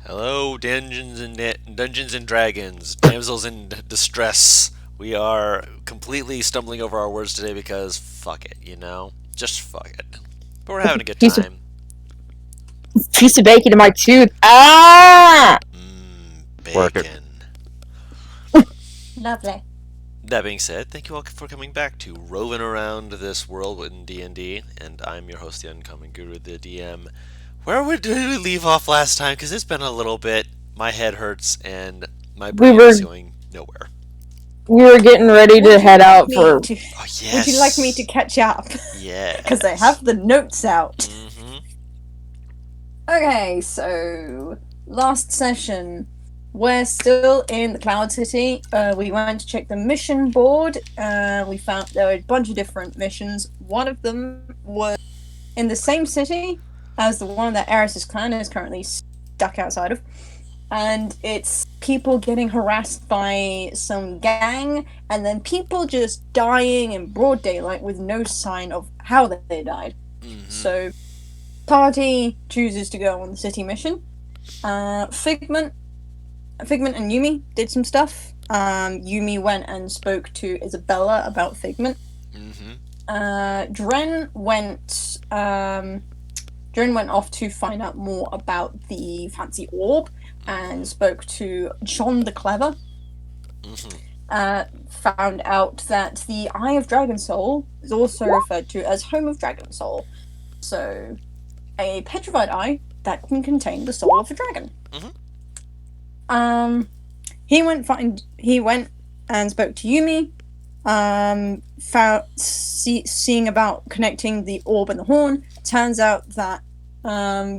Hello, Dungeons and Dragons, damsels in distress. We are completely stumbling over our words today because fuck it, just fuck it. But we're having a good Piece of time. piece of bacon in my tooth. Ah! Work it. Bacon. Lovely. That being said, thank you all for coming back to roving around this world in D&D, and I'm your host, the Uncommon Guru, the DM. Did we leave off last time? Because it's been a little bit. My head hurts and my brain is going nowhere. We were getting ready to head out for. Oh yes. Would you like me to catch up? Yeah. Because I have the notes out. Mm-hmm. Okay, so last session, we're still in the Cloud City. We went to check the mission board. We found there were a bunch of different missions. One of them was in the same city as the one that Eris's clan is currently stuck outside of. And it's people getting harassed by some gang, and then people just dying in broad daylight with no sign of how they died. Mm-hmm. So, party chooses to go on the city mission. Figment and Yumi did some stuff. Yumi went and spoke to Isabella about Figment. Mm-hmm. Dren went off to find out more about the fancy orb and spoke to John the Clever. Mm-hmm. Found out that the Eye of Dragon Soul is also referred to as Home of Dragon Soul. So, a petrified eye that can contain the soul of a dragon. Mm-hmm. He went and spoke to Yumi. Seeing about connecting the orb and the horn. Turns out that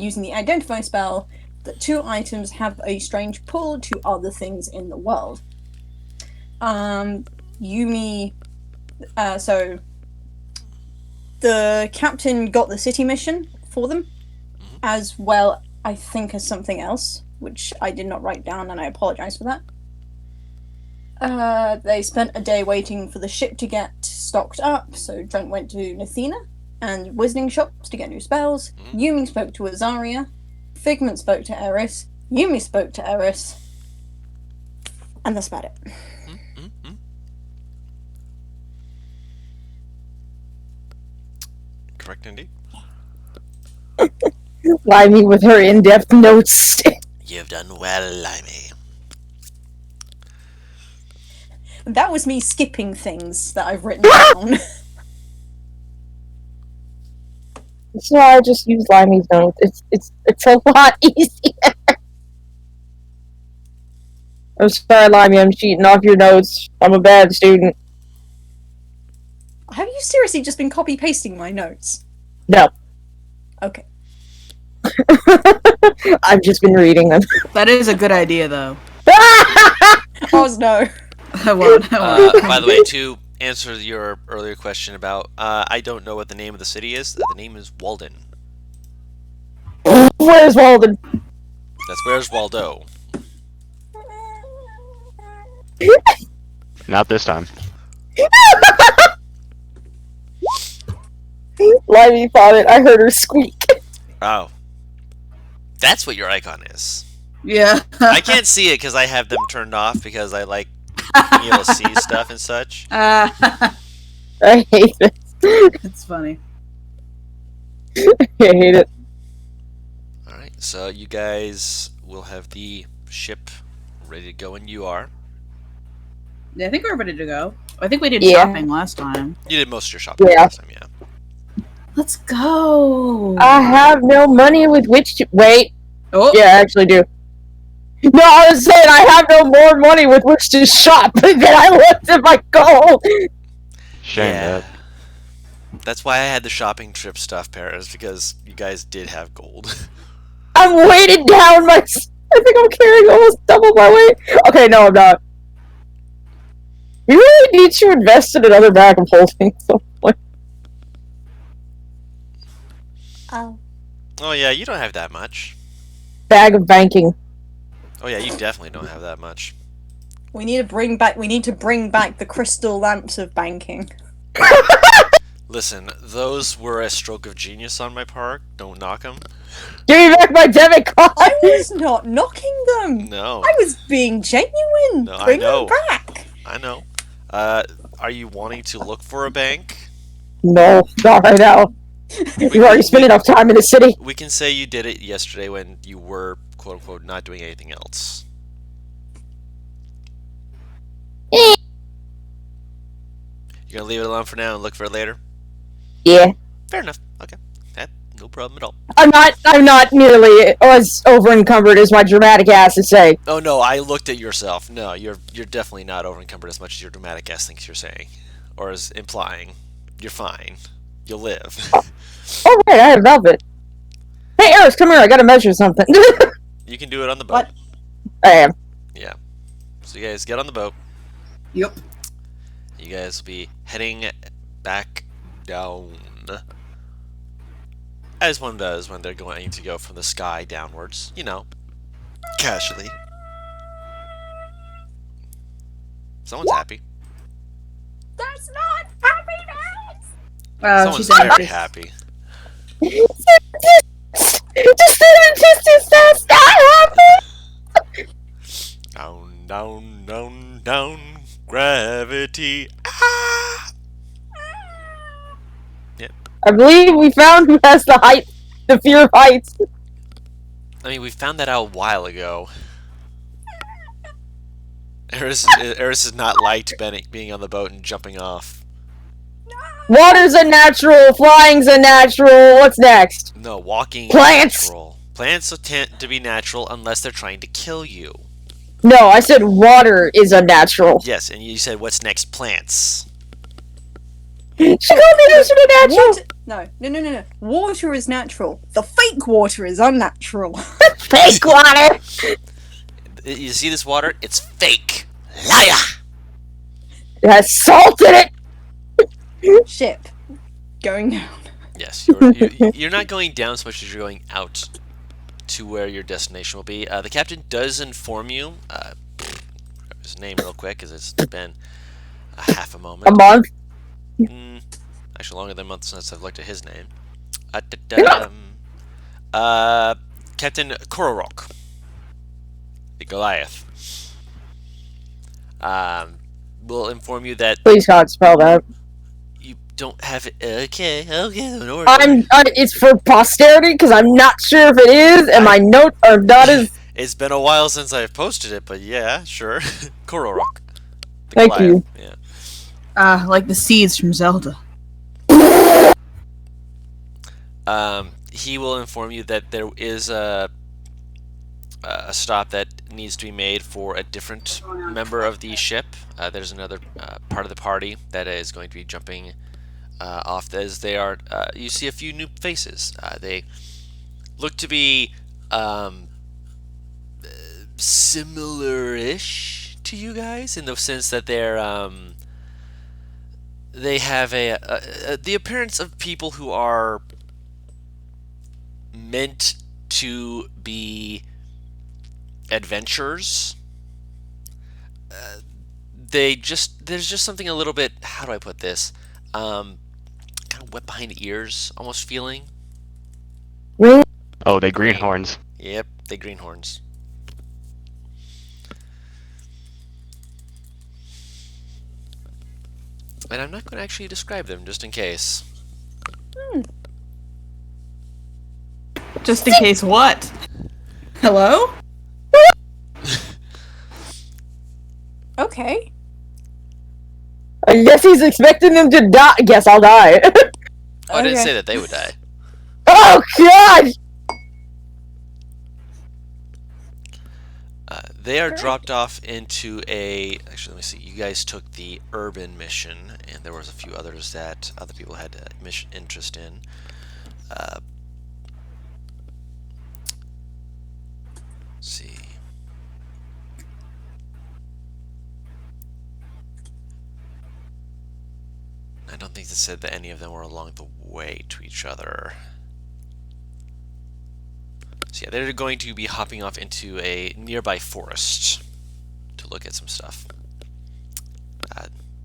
using the identify spell, the two items have a strange pull to other things in the world. Yumi. So the captain got the city mission for them, as well, I think, as something else, which I did not write down, and I apologize for that. They spent a day waiting for the ship to get stocked up, so Trent went to Nathina and wizarding shops to get new spells. Yumi spoke to Azaria. Figment spoke to Eris. Yumi spoke to Eris. And that's about it. Mm-hmm. Correct, indeed. Limey with her in-depth notes. You've done well, Limey. That was me skipping things that I've written down. So I just use Limey's notes. It's a lot easier. I'm sorry, Limey. I'm cheating off your notes. I'm a bad student. Have you seriously just been copy-pasting my notes? No. Okay. I've just been reading them. That is a good idea, though. Oh, no. I won't. By the way, to answer your earlier question about, I don't know what the name of the city is. The name is Walden. Where's Walden? That's where's Waldo. Not this time. Limey thought it. I heard her squeak. Oh. That's what your icon is. Yeah. I can't see it because I have them turned off because I like being able to see stuff and such. I hate it. It's funny. I hate it. Alright, so you guys will have the ship ready to go when you are. Yeah, I think we're ready to go. I think we did Yeah. shopping last time. You did most of your shopping Yeah. last time, yeah. Let's go. I have no money with which to... Wait. Oh. Yeah, I actually do. No, I was saying I have no more money with which to shop than I looked at my gold. Shame that. That's why I had the shopping trip stuff, Paris, because you guys did have gold. I'm weighted down. I think I'm carrying almost double my weight. Okay, no, I'm not. We really need to invest in another bag of holding at some point. Oh yeah, you don't have that much. Bag of banking. Oh yeah, you definitely don't have that much. We need to bring back the crystal lamps of banking. Listen, those were a stroke of genius on my part. Don't knock them. Give me back my debit card! I was not knocking them. No. I was being genuine. No, I Bring know. them back. I know. Are you wanting to look for a bank? No, not right now. You've already spent enough time in the city. We can say you did it yesterday when you were, quote unquote, not doing anything else. You're gonna leave it alone for now and look for it later? Yeah. Fair enough. Okay. No problem at all. I'm not nearly as over encumbered as my dramatic ass is saying. Oh no, I looked at yourself. No, you're definitely not over encumbered as much as your dramatic ass thinks you're saying. Or is implying. You're fine. You'll live. Oh right, I have velvet. Hey Eris, come here, I gotta measure something. You can do it on the boat. What? I am. Yeah. So you guys get on the boat. Yep. You guys will be heading back down. As one does when they're going to go from the sky downwards. You know, casually. Someone's happy. That's not happiness. Someone's She's very angry. happy. That's not happy. Down, down, down, down. Gravity. Ah! Yep. I believe we found who has the fear of heights. I mean, we found that out a while ago. Eris has not liked being on the boat and jumping off. Water's a natural, flying's a natural. What's next? No, walking Plants! is natural. Plants tend to be natural unless they're trying to kill you. No, I said water is unnatural. Yes, and you said, what's next? Plants. She called me natural. No. Water is natural. The fake water is unnatural. Fake water. You see this water? It's fake. Liar! It has salt in it. Ship. Going down. Yes, you're not going down so much as you're going out to where your destination will be. The captain does inform you, grab his name real quick because it's been a half a moment. A month. Actually, longer than a month since I've looked at his name. Captain Kororok, the Goliath. Will inform you that Please God, spell that. you don't have it. Okay, don't worry. It's for posterity because I'm not sure if it is, and my notes are not as. It's been a while since I've posted it, but yeah, sure. Kororok. the Thank Goliath. you. Yeah. Like the seeds from Zelda. He will inform you that there is a stop that needs to be made for a different member of the ship. There's another part of the party that is going to be jumping off as they are. You see a few new faces. They look to be similar-ish to you guys in the sense that they have the appearance of people who are meant to be adventurers. There's just something a little bit, how do I put this, kind of wet behind the ears almost feeling. Oh, they greenhorns. Yep, they greenhorns. And I'm not going to actually describe them just in case. Just in case what? Hello? Okay. I guess he's expecting them to die. Guess I'll die. Oh, I didn't Okay. say that they would die. Oh God! They are dropped off into a. Actually, let me see. You guys took the urban mission, and there was a few others that other people had mission interest in. Let's see. I don't think they said that any of them were along the way to each other. So yeah, they're going to be hopping off into a nearby forest to look at some stuff.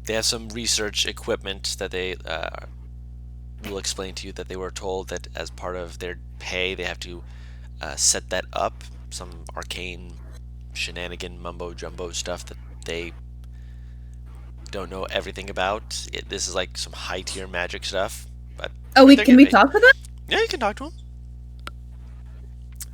They have some research equipment that they will explain to you that they were told that as part of their pay, they have to set that up. Some arcane shenanigan mumbo jumbo stuff that they don't know everything about. This is like some high tier magic stuff, but Oh, what they're can giving we me. talk to them? Yeah, you can talk to them.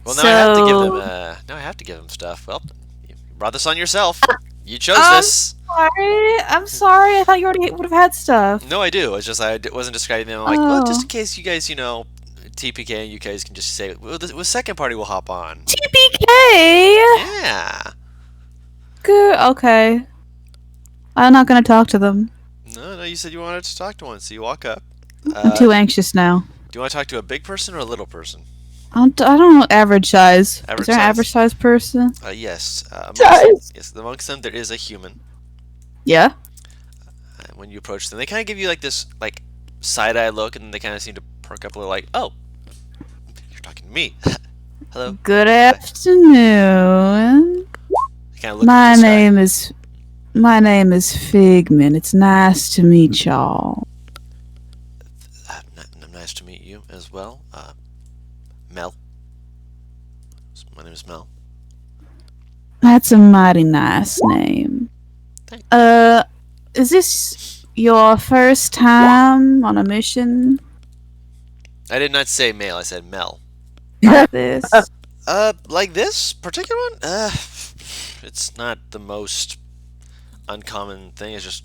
Well, now I have to give them. So Now I have to give them stuff. Well, you brought this on yourself. You chose I'm this. sorry. I'm sorry. I thought you already would have had stuff. No, I do. It's just wasn't describing them. I'm like, well, just Oh. in case you guys, TPK, and you guys can just say, well, the second party will hop on. TPK. Yeah. Good. Okay. I'm not gonna talk to them. No, you said you wanted to talk to one, so you walk up. I'm too anxious now. Do you want to talk to a big person or a little person? I don't know. Average size. Average Is there an size. average size person? Yes. Size. Yes, amongst them there is a human. Yeah. When you approach them, they kind of give you like this side-eye look, and then they kind of seem to perk up a little, like, oh, you're talking to me. Hello. Good afternoon. They kind of look My at the sky. name is Figment. It's nice to meet y'all. Nice to meet you as well. Mel. My name is Mel. That's a mighty nice name. Thanks. Is this your first time on a mission I did not say male, I said Mel. like this? Like this particular one? It's not the most uncommon thing. It's just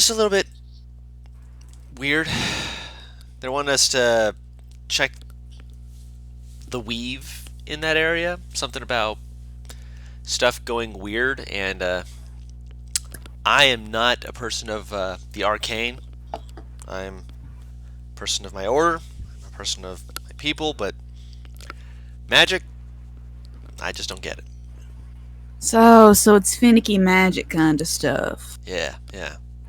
a little bit weird. They want us to check the weave in that area. Something about stuff going weird, and I am not a person of the arcane. I'm a person of my order. I'm a person of my people, but magic, I just don't get it. So it's finicky magic kind of stuff. Yeah.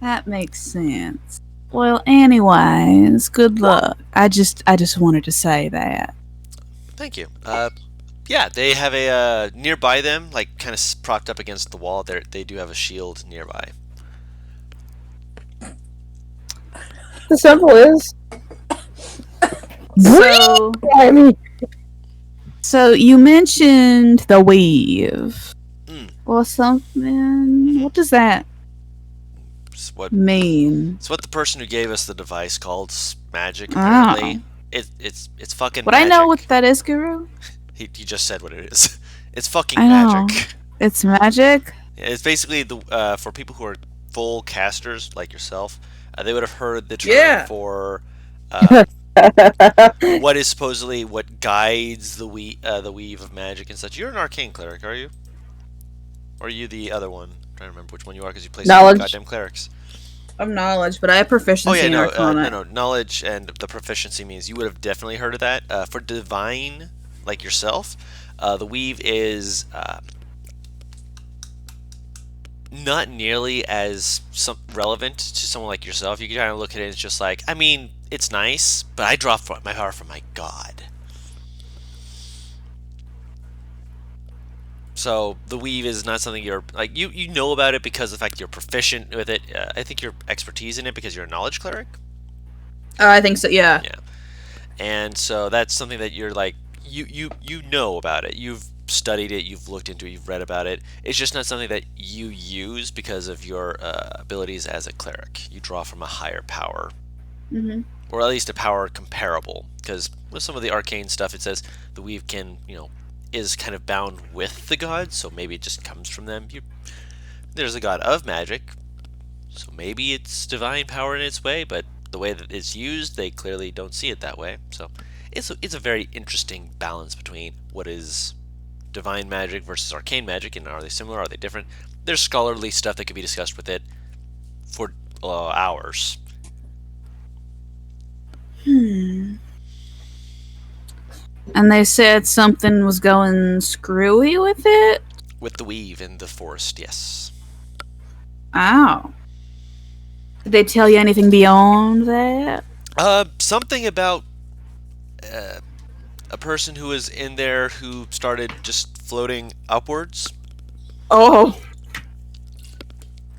That makes sense. Well, anyways, good luck. I just wanted to say that. Thank you. Yeah, they have a nearby them, like kind of propped up against the wall. They do have a shield nearby. The simple is. So, I mean, so you mentioned the weave or something. What does that It's what mean? the person who gave us the device called magic. Oh. Apparently, it's fucking. Would magic. I know what that is, Guru? He just said what it is. It's fucking I know. magic. It's magic. It's basically for people who are full casters like yourself. They would have heard the term Yeah. for what is supposedly what guides the weave of magic and such. You're an arcane cleric, are you? Or are you the other one? I'm trying to remember which one you are because you play so many Knowledge. goddamn clerics. I'm knowledge, but I have proficiency Oh yeah, in no, Arcana. no. Knowledge and the proficiency means you would have definitely heard of that. For divine, like yourself, the weave is not nearly as relevant to someone like yourself. You can kind of look at it as just like, I mean, it's nice, but I draw my power from my god. So the weave is not something you're like you know about it because of the fact you're proficient with it. I think your expertise in it because you're a knowledge cleric. I think so. Yeah. And so that's something that you're like you know about it. You've studied it, you've looked into it, you've read about it. It's just not something that you use because of your abilities as a cleric. You draw from a higher power, or at least a power comparable. Because with some of the arcane stuff, it says the weave can is kind of bound with the gods, so maybe it just comes from them. There's a god of magic, so maybe it's divine power in its way, but the way that it's used, they clearly don't see it that way. So it's a very interesting balance between what is divine magic versus arcane magic, and are they similar, are they different? There's scholarly stuff that could be discussed with it for hours. And they said something was going screwy with it? With the weave in the forest, yes. Oh. Did they tell you anything beyond that? Something about a person who was in there who started just floating upwards. Oh.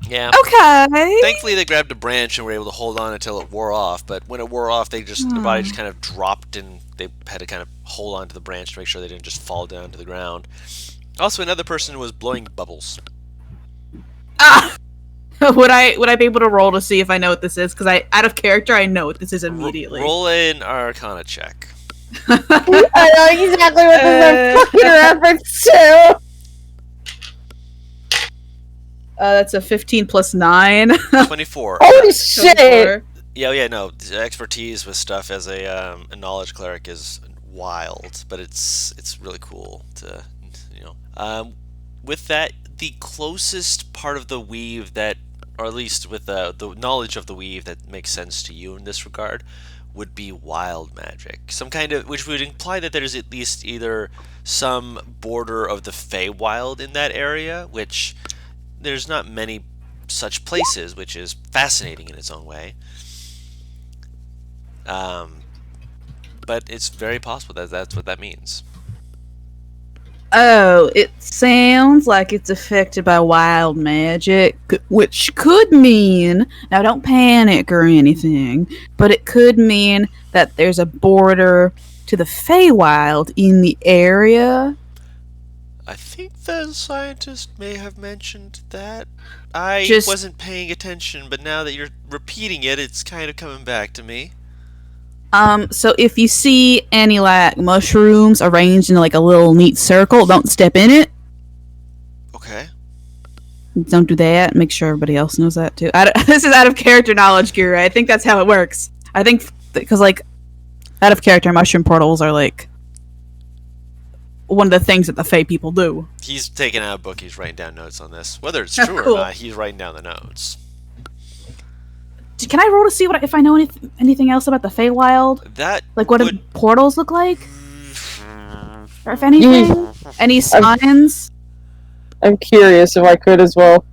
Yeah. Okay. Thankfully, they grabbed a branch and were able to hold on until it wore off. But when it wore off, their body just kind of dropped, and they had to kind of hold on to the branch to make sure they didn't just fall down to the ground. Also, another person was blowing bubbles. Ah! Would I be able to roll to see if I know what this is? Because out of character, I know what this is immediately. Roll an Arcana check. I know exactly what this is fucking reference to. That's a 15 plus 9. 24. Holy shit! Yeah, no. Expertise with stuff as a knowledge cleric is wild, but it's really cool to, with that, the closest part of the weave that, or at least with the knowledge of the weave that makes sense to you in this regard, would be wild magic. Some kind of, which would imply that there's at least either some border of the Feywild in that area, which there's not many such places, which is fascinating in its own way. But it's very possible that that's what that means. Oh, it sounds like it's affected by wild magic, which could mean, now don't panic or anything, but it could mean that there's a border to the Feywild in the area. I think the scientist may have mentioned that. I wasn't paying attention, but now that you're repeating it, it's kind of coming back to me. So if you see any, like, mushrooms arranged in, like, a little neat circle, don't step in it. Okay. Don't do that. Make sure everybody else knows that, too. This is out of character knowledge, Guru. I think that's how it works. I think, because, like, out of character mushroom portals are, like, one of the things that the Fae people do. He's taking out a book, he's writing down notes on this. Whether it's true Cool. or not, he's writing down the notes. Can I roll to see if I know anything else about the Feywild? That like what do portals look like? Or if anything? Any signs? I'm curious if I could as well.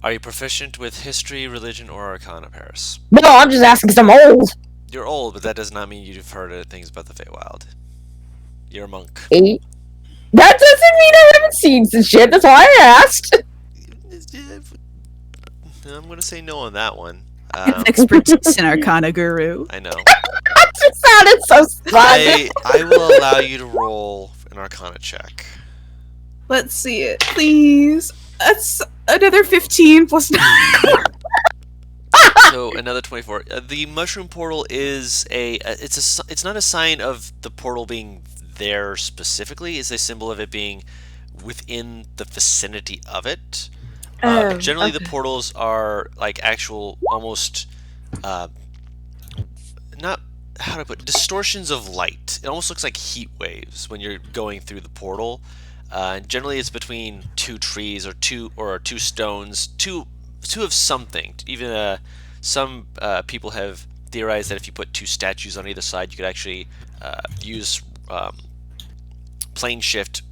Are you proficient with history, religion, or arcana, Paris? No, I'm just asking because I'm old. You're old, but that does not mean you've heard things about the Feywild. You're a monk. 8. That doesn't mean I haven't seen some shit. That's why I asked. I'm going to say no on that one. Expertise in Arcana, Guru. I know. That just sounded so smart. I will allow you to roll an Arcana check. Let's see it, please. That's another 15 plus 9. So another 24. The mushroom portal is it's not a sign of the portal being there specifically. It's a symbol of it being within the vicinity of it. Generally, the portals are like actual, almost not how to put distortions of light. It almost looks like heat waves when you're going through the portal. Generally, it's between two trees or two stones, two of something. Even some people have theorized that if you put two statues on either side, you could actually use plane shift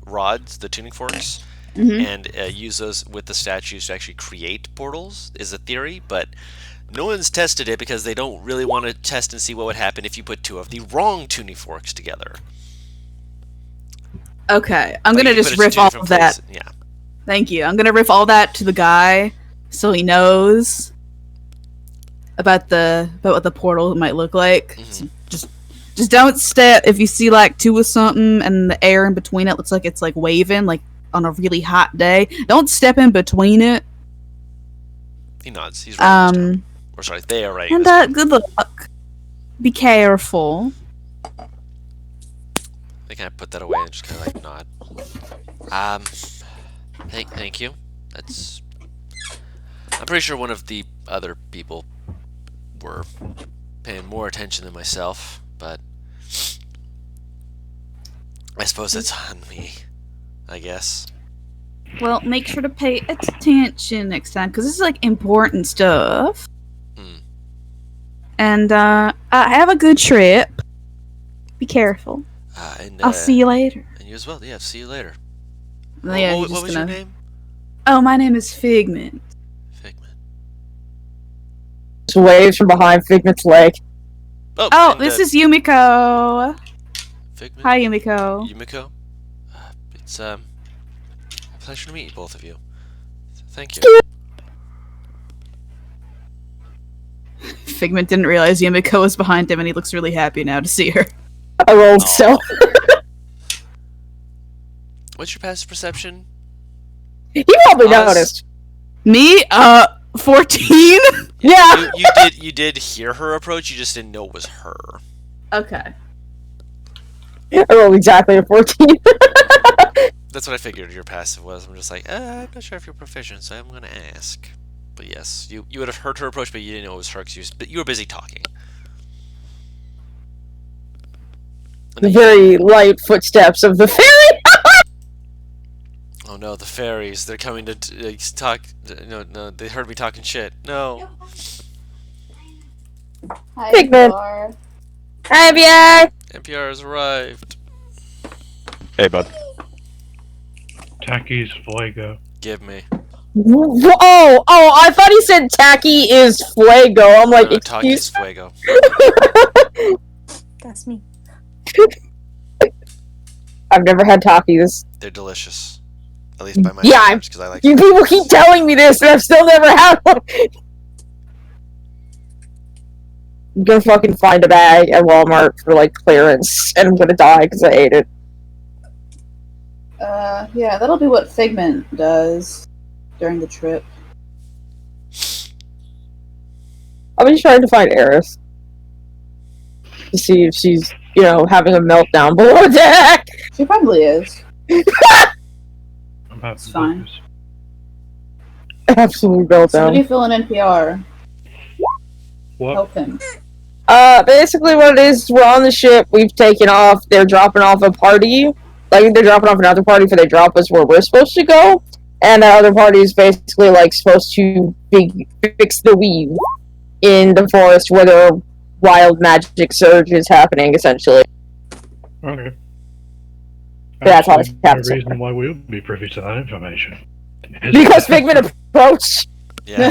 rods, the tuning forks, and use those with the statues to actually create portals, is a theory, but no one's tested it because they don't really want to test and see what would happen if you put two of the wrong tuning forks together. Okay, I'm gonna just riff all of that. Yeah. Thank you. I'm gonna riff all that to the guy so he knows about what the portal might look like. So just don't step if you see like two of something and the air in between it looks like it's like waving like on a really hot day. Don't step in between it. He nods. He's writing this down. Or sorry, they are writing this down. Good luck. Be careful. They kind of put that away and just kind of like nod. Thank you. I'm pretty sure one of the other people were paying more attention than myself, but I suppose that's on me, I guess. Well, make sure to pay attention next time, because this is, like, important stuff. And, have a good trip. Be careful. I'll see you later. And you as well. Yeah, see you later. Yeah, what was your name? Oh, my name is Figment. Figment. Just waves from behind Figment's leg. Oh, this is Yumiko. Figment? Hi, Yumiko. Yumiko? It's a pleasure to meet both of you. Thank you. Figment didn't realize Yumiko was behind him, and he looks really happy now to see her. I rolled Aw. so. What's your passive perception? He probably Oz? noticed. Me, 14? Yeah. You did hear her approach, you just didn't know it was her. Okay. I rolled exactly a 14. That's what I figured your passive was. I'm just like, I'm not sure if you're proficient, so I'm gonna ask. But yes, you would have heard her approach, but you didn't know it was her because you were busy talking. And The then very light footsteps of the fairy. oh no, the fairies! They're coming to talk. No, they heard me talking shit. No. Hi, Figment. Thor. Hi, BI. NPR has arrived. Hey, bud. Tacky's Fuego. Give me. Oh, I thought he said tacky is fuego. I'm like, No, Taki's excuse. fuego. That's me. I've never had takis. They're delicious. At least by my Yeah, standards, because I like. You people keep telling me this, and I've still never had one. I'm gonna fucking find a bag at Walmart for like clearance, and I'm gonna die because I ate it. Yeah, that'll be what Figment does during the trip. I'm just trying to find Eris to see if she's, having a meltdown below deck. She probably is. I'm about It's to fine. lose. Absolute So what meltdown. do you feel in NPR? What? Help him. Basically what it is, we're on the ship, we've taken off, they're dropping off a party. Like, they're dropping off another party for they drop us where we're supposed to go. And the other party is basically, like, supposed to fix the weave in the forest where the wild magic surge is happening, essentially. Okay. That's all it's No happened so reason why we would be privy to that information. Because Figment approached. Yeah.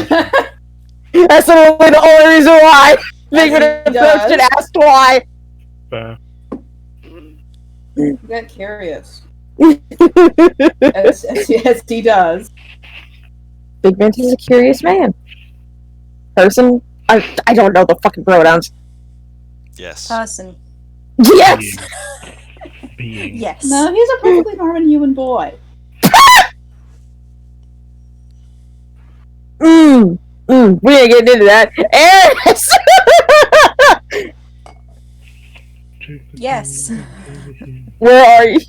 That's the only reason why. Figment he approached does. and asked why. Fair. You got curious. As he does. Figment is a curious man. Person? I don't know the fucking pronouns. Yes. Person. Yes! Being. Yes. No, he's a perfectly normal human boy. We ain't getting into that. Eris! Yes. Where are you?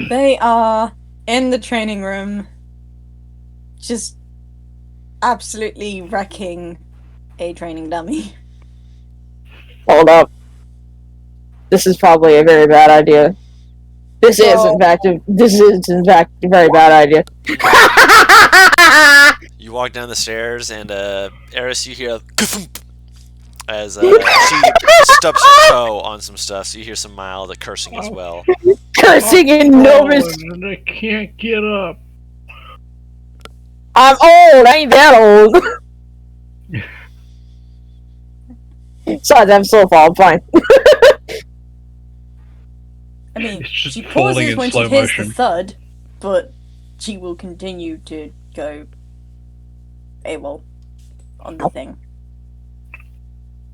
They are in the training room, just absolutely wrecking a training dummy. Hold up. This is probably a very bad idea. This is, in fact, a very bad idea. You walk down the stairs, and Eris, you hear a ka-thump as she stubs her toe on some stuff. So you hear some mild cursing as well. Cursing in Novus. And I can't get up. I'm old. I ain't that old. Besides, I'm so far. I'm fine. I mean, It's just she falling pauses in when she slow hears the motion. thud, but she will continue to go AWOL on the thing.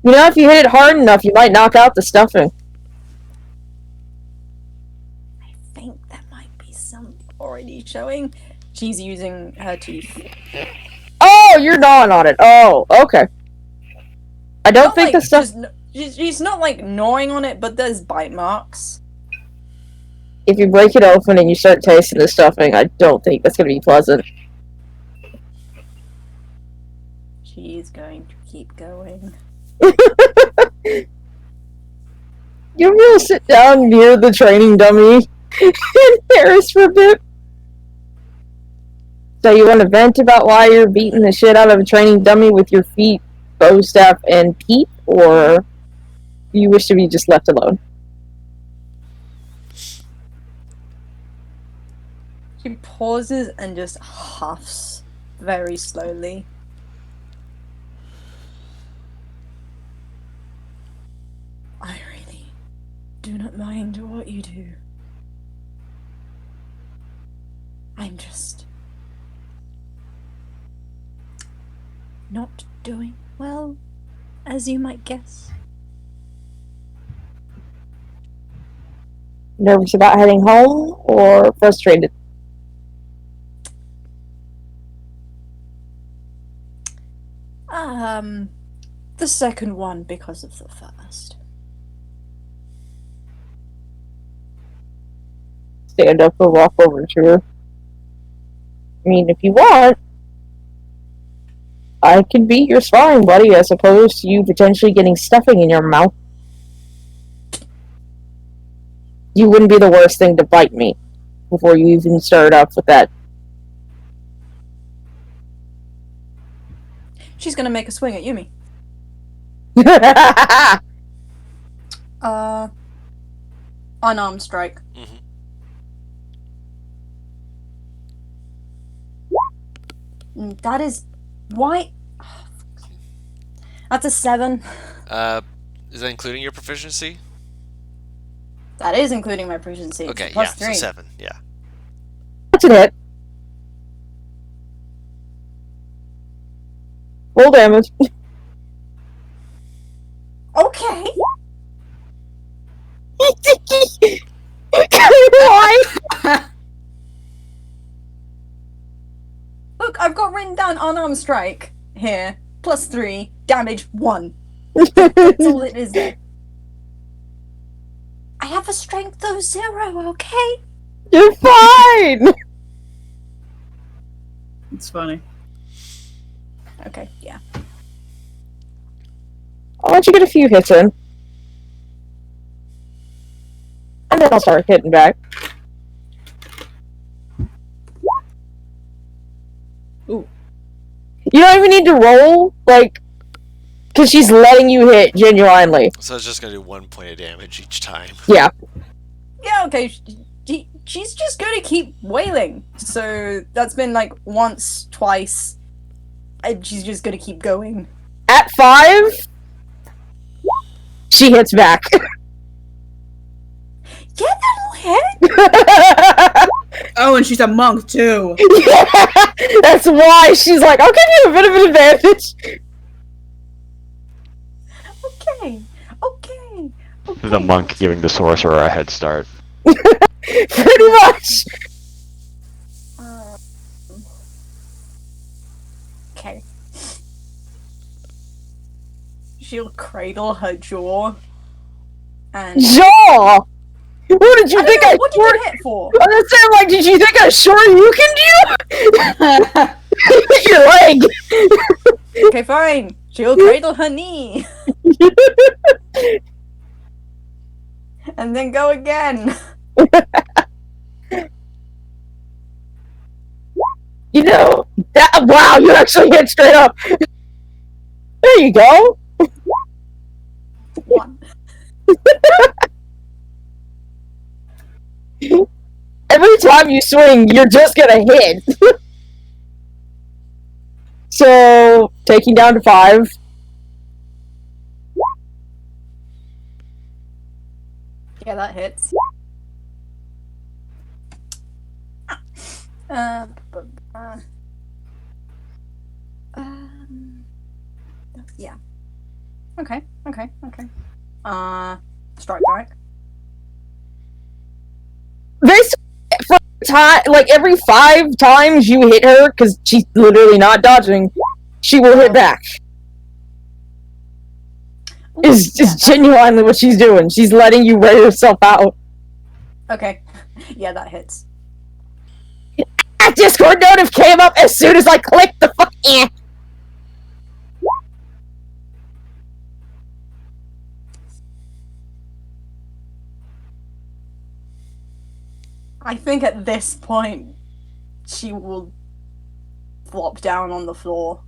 If you hit it hard enough, you might knock out the stuffing. I think that might be some already showing. She's using her teeth. Oh, you're gnawing on it. Oh, okay. I don't Not think like the stuff. she's not like gnawing on it, but there's bite marks. If you break it open and you start tasting the stuffing, I don't think that's going to be pleasant. She's going to keep going. You're gonna sit down near the training dummy and Paris for a bit. So you want to vent about why you're beating the shit out of a training dummy with your feet, bow staff, and peep, or you wish to be just left alone? She pauses and just huffs very slowly. I really do not mind what you do. I'm just not doing well, as you might guess. Nervous about heading home or frustrated? The second one because of the first. Stand up or walk over to her. I mean, if you want, I can be your sparring buddy as opposed to you potentially getting stuffing in your mouth. You wouldn't be the worst thing to bite me before you even started off with that. She's gonna make a swing at Yumi. Unarmed strike. Mm-hmm. That is... Why? That's a 7. Is that including your proficiency? That is including my proficiency. Okay, Plus yeah, 3. so 7, yeah. That's a hit. Roll damage. Okay. Why? Look, I've got written down unarmed strike here. Plus 3. Damage 1. That's all it is there. I have a strength of 0, okay? You're fine. It's funny. Okay, yeah. I'll let you get a few hits in. And then I'll start hitting back. Ooh. You don't even need to roll, like, because she's letting you hit genuinely. So it's just gonna do 1 point of damage each time. Yeah. Yeah, okay. She's just gonna keep wailing. So that's been like once, twice. And she's just gonna keep going. At 5, she hits back. Yeah, that'll hit! Oh, and she's a monk too. Yeah, that's why she's like, I'll give you a bit of an advantage. Okay. Okay. The monk giving the sorcerer a head start. Pretty much. Okay. She'll cradle her jaw. And Jaw! What did you think I what did sure? you hit for? I'm gonna say, like, did you think I sure you can do? Your leg. Okay, fine. She'll cradle her knee. And then go again. You know, that, wow, you actually hit straight up. There you go. 1. Every time you swing, you're just gonna hit. So, taking down to 5. Yeah, that hits. Yeah. Okay. Strike back. Basically, for time, like every 5 times you hit her, because she's literally not dodging, she will hit back. Is genuinely what she's doing. She's letting you wear yourself out. Okay. Yeah, that hits. That Discord notif came up as soon as I clicked the fuck. I think at this point, she will flop down on the floor,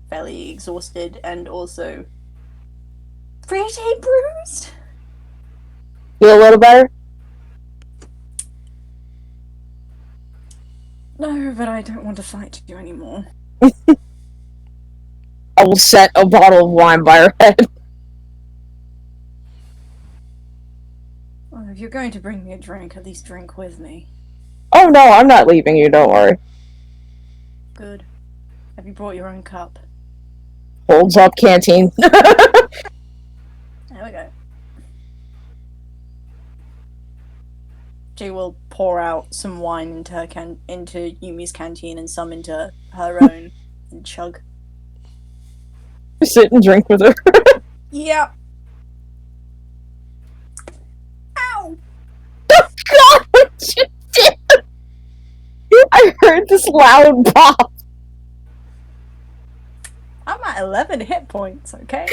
fairly exhausted and also pretty bruised. Feel a little better? No, but I don't want to fight you anymore. I will set a bottle of wine by her head. Well, if you're going to bring me a drink, at least drink with me. Oh no, I'm not leaving you, don't worry. Good. Have you brought your own cup? Holds up canteen. There we go. She will pour out some wine into her into Yumi's canteen and some into her own and chug. Sit and drink with her. Yeah. Ow! God, what you did? I heard this loud pop. I'm at 11 hit points, okay?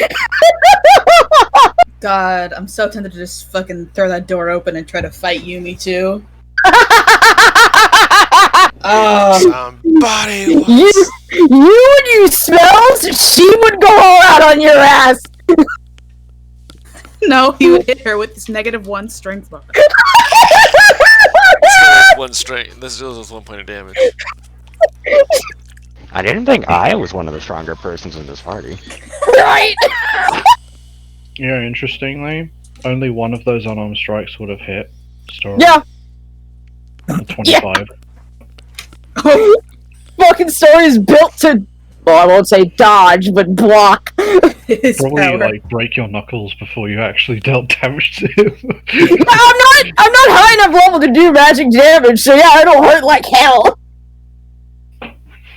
God, I'm so tempted to just fucking throw that door open and try to fight Yumi too. Somebody you and you smells, she would go all out on your ass. No, he would hit her with his -1 strength weapon. one strength. This deals with 1 point of damage. I didn't think I was one of the stronger persons in this party. Right? Yeah, interestingly, only one of those unarmed strikes would have hit. Story. Yeah. 25. Fucking story is built to, well, I won't say dodge, but block. His Probably power. like break your knuckles before you actually dealt damage to him. I'm not high enough level to do magic damage, so yeah, it'll hurt like hell.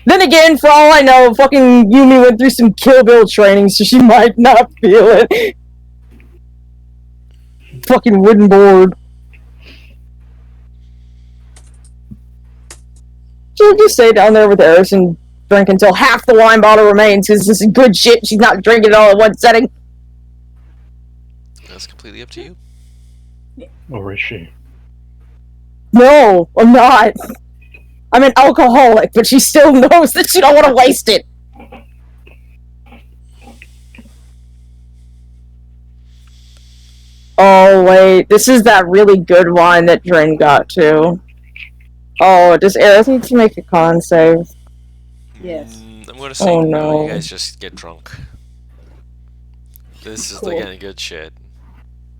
Then again, for all I know, fucking Yumi went through some Kill Bill training, so she might not feel it. Fucking wooden board. She'll just stay down there with Eris and drink until half the wine bottle remains, because this is good shit. She's not drinking it all in one setting. That's completely up to you. Or is she? No, I'm not. I'm an alcoholic, but she still knows that she don't want to waste it. Oh, wait. This is that really good wine that Dren got, too. Oh, does Eris need to make a con save? Yes. I'm gonna say Oh, no. no. You guys just get drunk. This is Cool. the kind of good shit.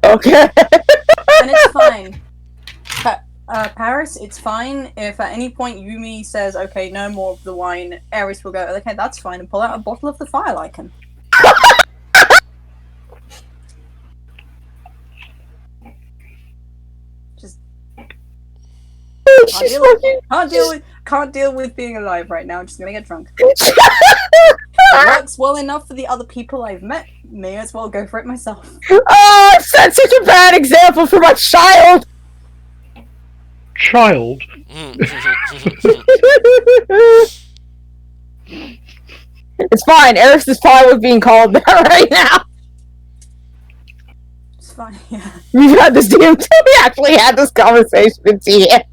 Okay. And it's fine. Paris, it's fine if at any point Yumi says, okay, no more of the wine, Eris will go, okay, that's fine, and pull out a bottle of the fire lichen. Just She's fucking... can't deal with being alive right now, I'm just gonna get drunk. It works well enough for the other people I've met, may as well go for it myself. Oh, I've set such a bad example for my child! Child? It's fine. Eris is fine with being called that right now. It's fine, yeah. We've had this damn... We actually had this conversation with TN.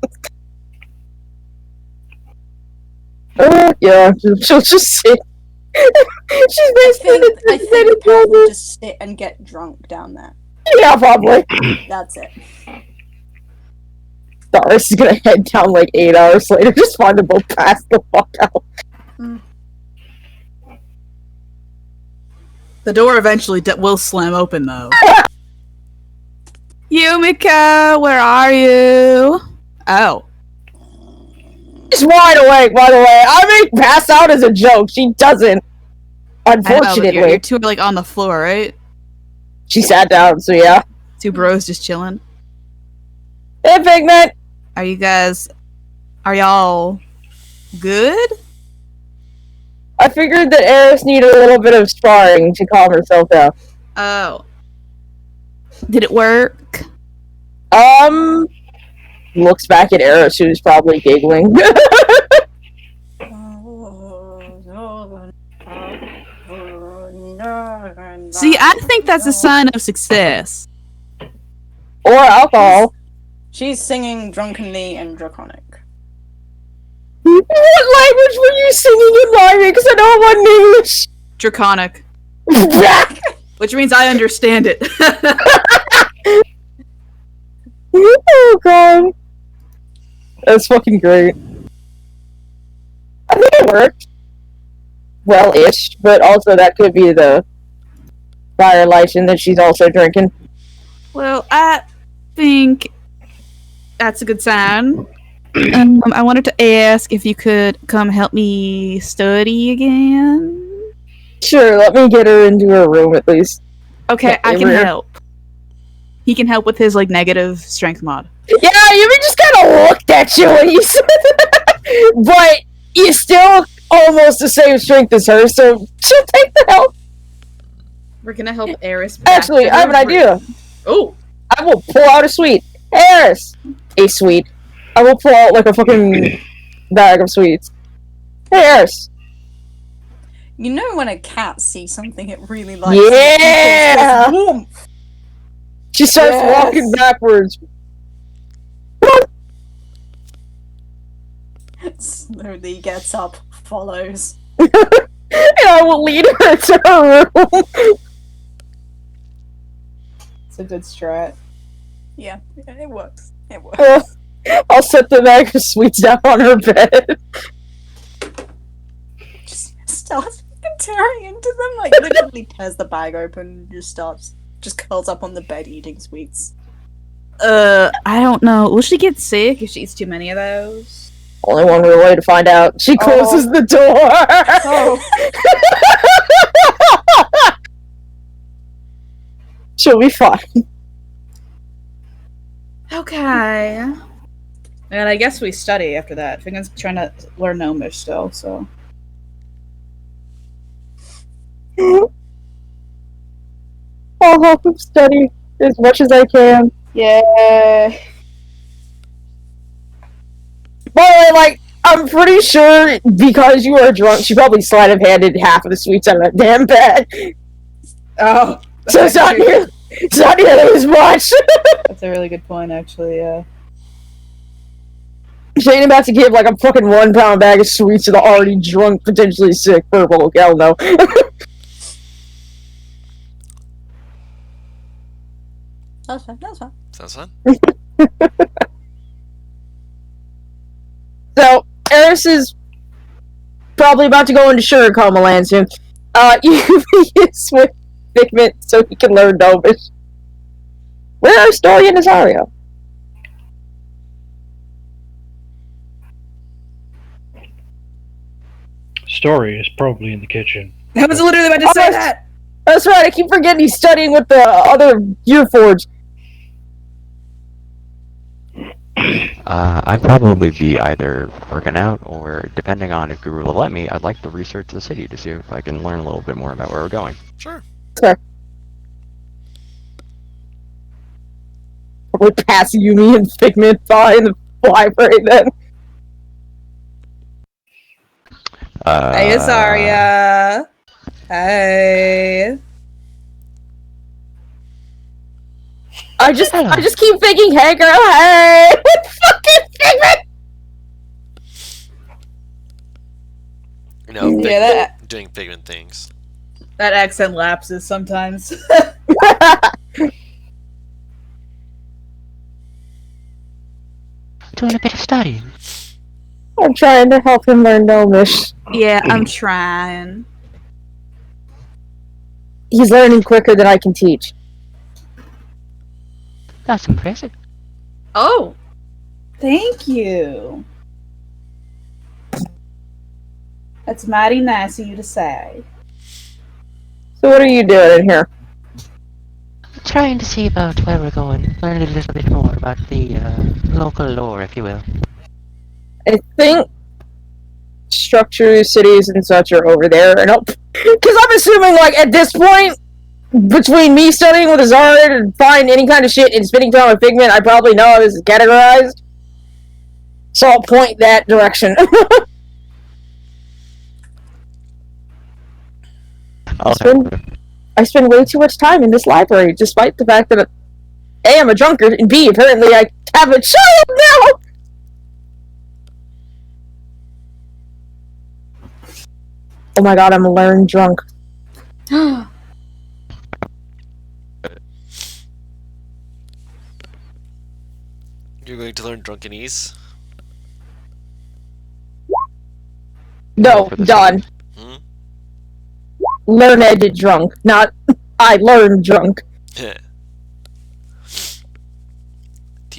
Yeah, she'll just sit. She's basically... I think Paris will just sit and get drunk down there. Yeah, probably. That's it. Doris is gonna head down like 8 hours later. Just find them both pass the fuck out. The door eventually will slam open, though. Yumiko, where are you? Oh. She's wide awake, by the way. I may pass out as a joke. She doesn't. I know, but Unfortunately. you're two like on the floor, right? She sat down, so yeah. Two bros just chilling. Hey, Figment! Are y'all good? I figured that Eris needed a little bit of sparring to calm herself down. Oh. Did it work? Looks back at Eris, who's probably giggling. See, I think that's a sign of success. Or alcohol. She's singing drunkenly and draconic. What language were you singing in Lyric? Because I know it wasn't English. Draconic. Which means I understand it. Oh god. That's fucking great. I think it worked. Well-ish, but also that could be the fire lichen that she's also drinking. Well, I think that's a good sign. I wanted to ask if you could come help me study again. Sure, let me get her into her room at least. Okay, Can't I leave can her. help. He can help with his like negative strength mod. Yeah, you just kind of looked at you when you said that. But you're still almost the same strength as her, so she'll take the help. We're gonna help Eris. Back Actually, to I have her an idea. room. Oh, I will pull out a sweet. Hey, Eris! A sweet. I will pull out like a fucking bag of sweets. Hey, Eris! You know when a cat sees something it really likes, Yeah! and it equals this warmth. She starts Yes. walking backwards. Slowly gets up, follows. And I will lead her to her room. it's a good strat. Yeah, it works. It works. I'll set the bag of sweets down on her bed. Just starts tearing into them, like literally tears the bag open and just curls up on the bed eating sweets. I don't know. Will she get sick if she eats too many of those? Only one real way to find out. She closes the door. Oh. She'll be fine. Okay. And I guess we study after that. Fingon's trying to learn Gnomish still, so. I'll help him study as much as I can. Yeah. By the way, like, I'm pretty sure because you are drunk, she probably sleight of handed half of the sweets out of that damn bed. Oh. So it's not nearly as much. That's a really good point, actually, yeah. She ain't about to give like a fucking 1 pound bag of sweets to the already drunk, potentially sick purple. Hell no. That's fine. That's fine. Sounds fun. So, Eris is probably about to go into sugar coma land soon. You use with Figment so he can learn Gnomish. Where are Story and Nazario? Story is probably in the kitchen. I was literally about to say that! That's right, I keep forgetting he's studying with the other Gearforge. I'd probably be either working out or, depending on if Guru will let me, I'd like to research the city to see if I can learn a little bit more about where we're going. Sure. Probably pass Yumi and Figment by in the library then. Hey, Azaria. Hey. I just keep thinking, hey girl, hey! Fucking Figment! You know, Yeah, doing Figment things. That accent lapses sometimes. Doing a bit of studying. I'm trying to help him learn Gnomish. Yeah, I'm trying. He's learning quicker than I can teach. That's impressive. Oh! Thank you. That's mighty nice of you to say. So what are you doing in here? Trying to see about where we're going. Learn a little bit more about the local lore, if you will. I think structures, cities, and such are over there. And because I'm assuming, like, at this point, between me studying with Azard and find any kind of shit and spending time with Figment, I probably know how this is categorized. So I'll point that direction. I spend way too much time in this library, despite the fact that A, I'm a drunkard, and B, apparently I have a child now! Oh my god, I'm a learned drunk. You're going to learn Drunkenese? No, done. Hmm? Learned drunk, not I learned drunk.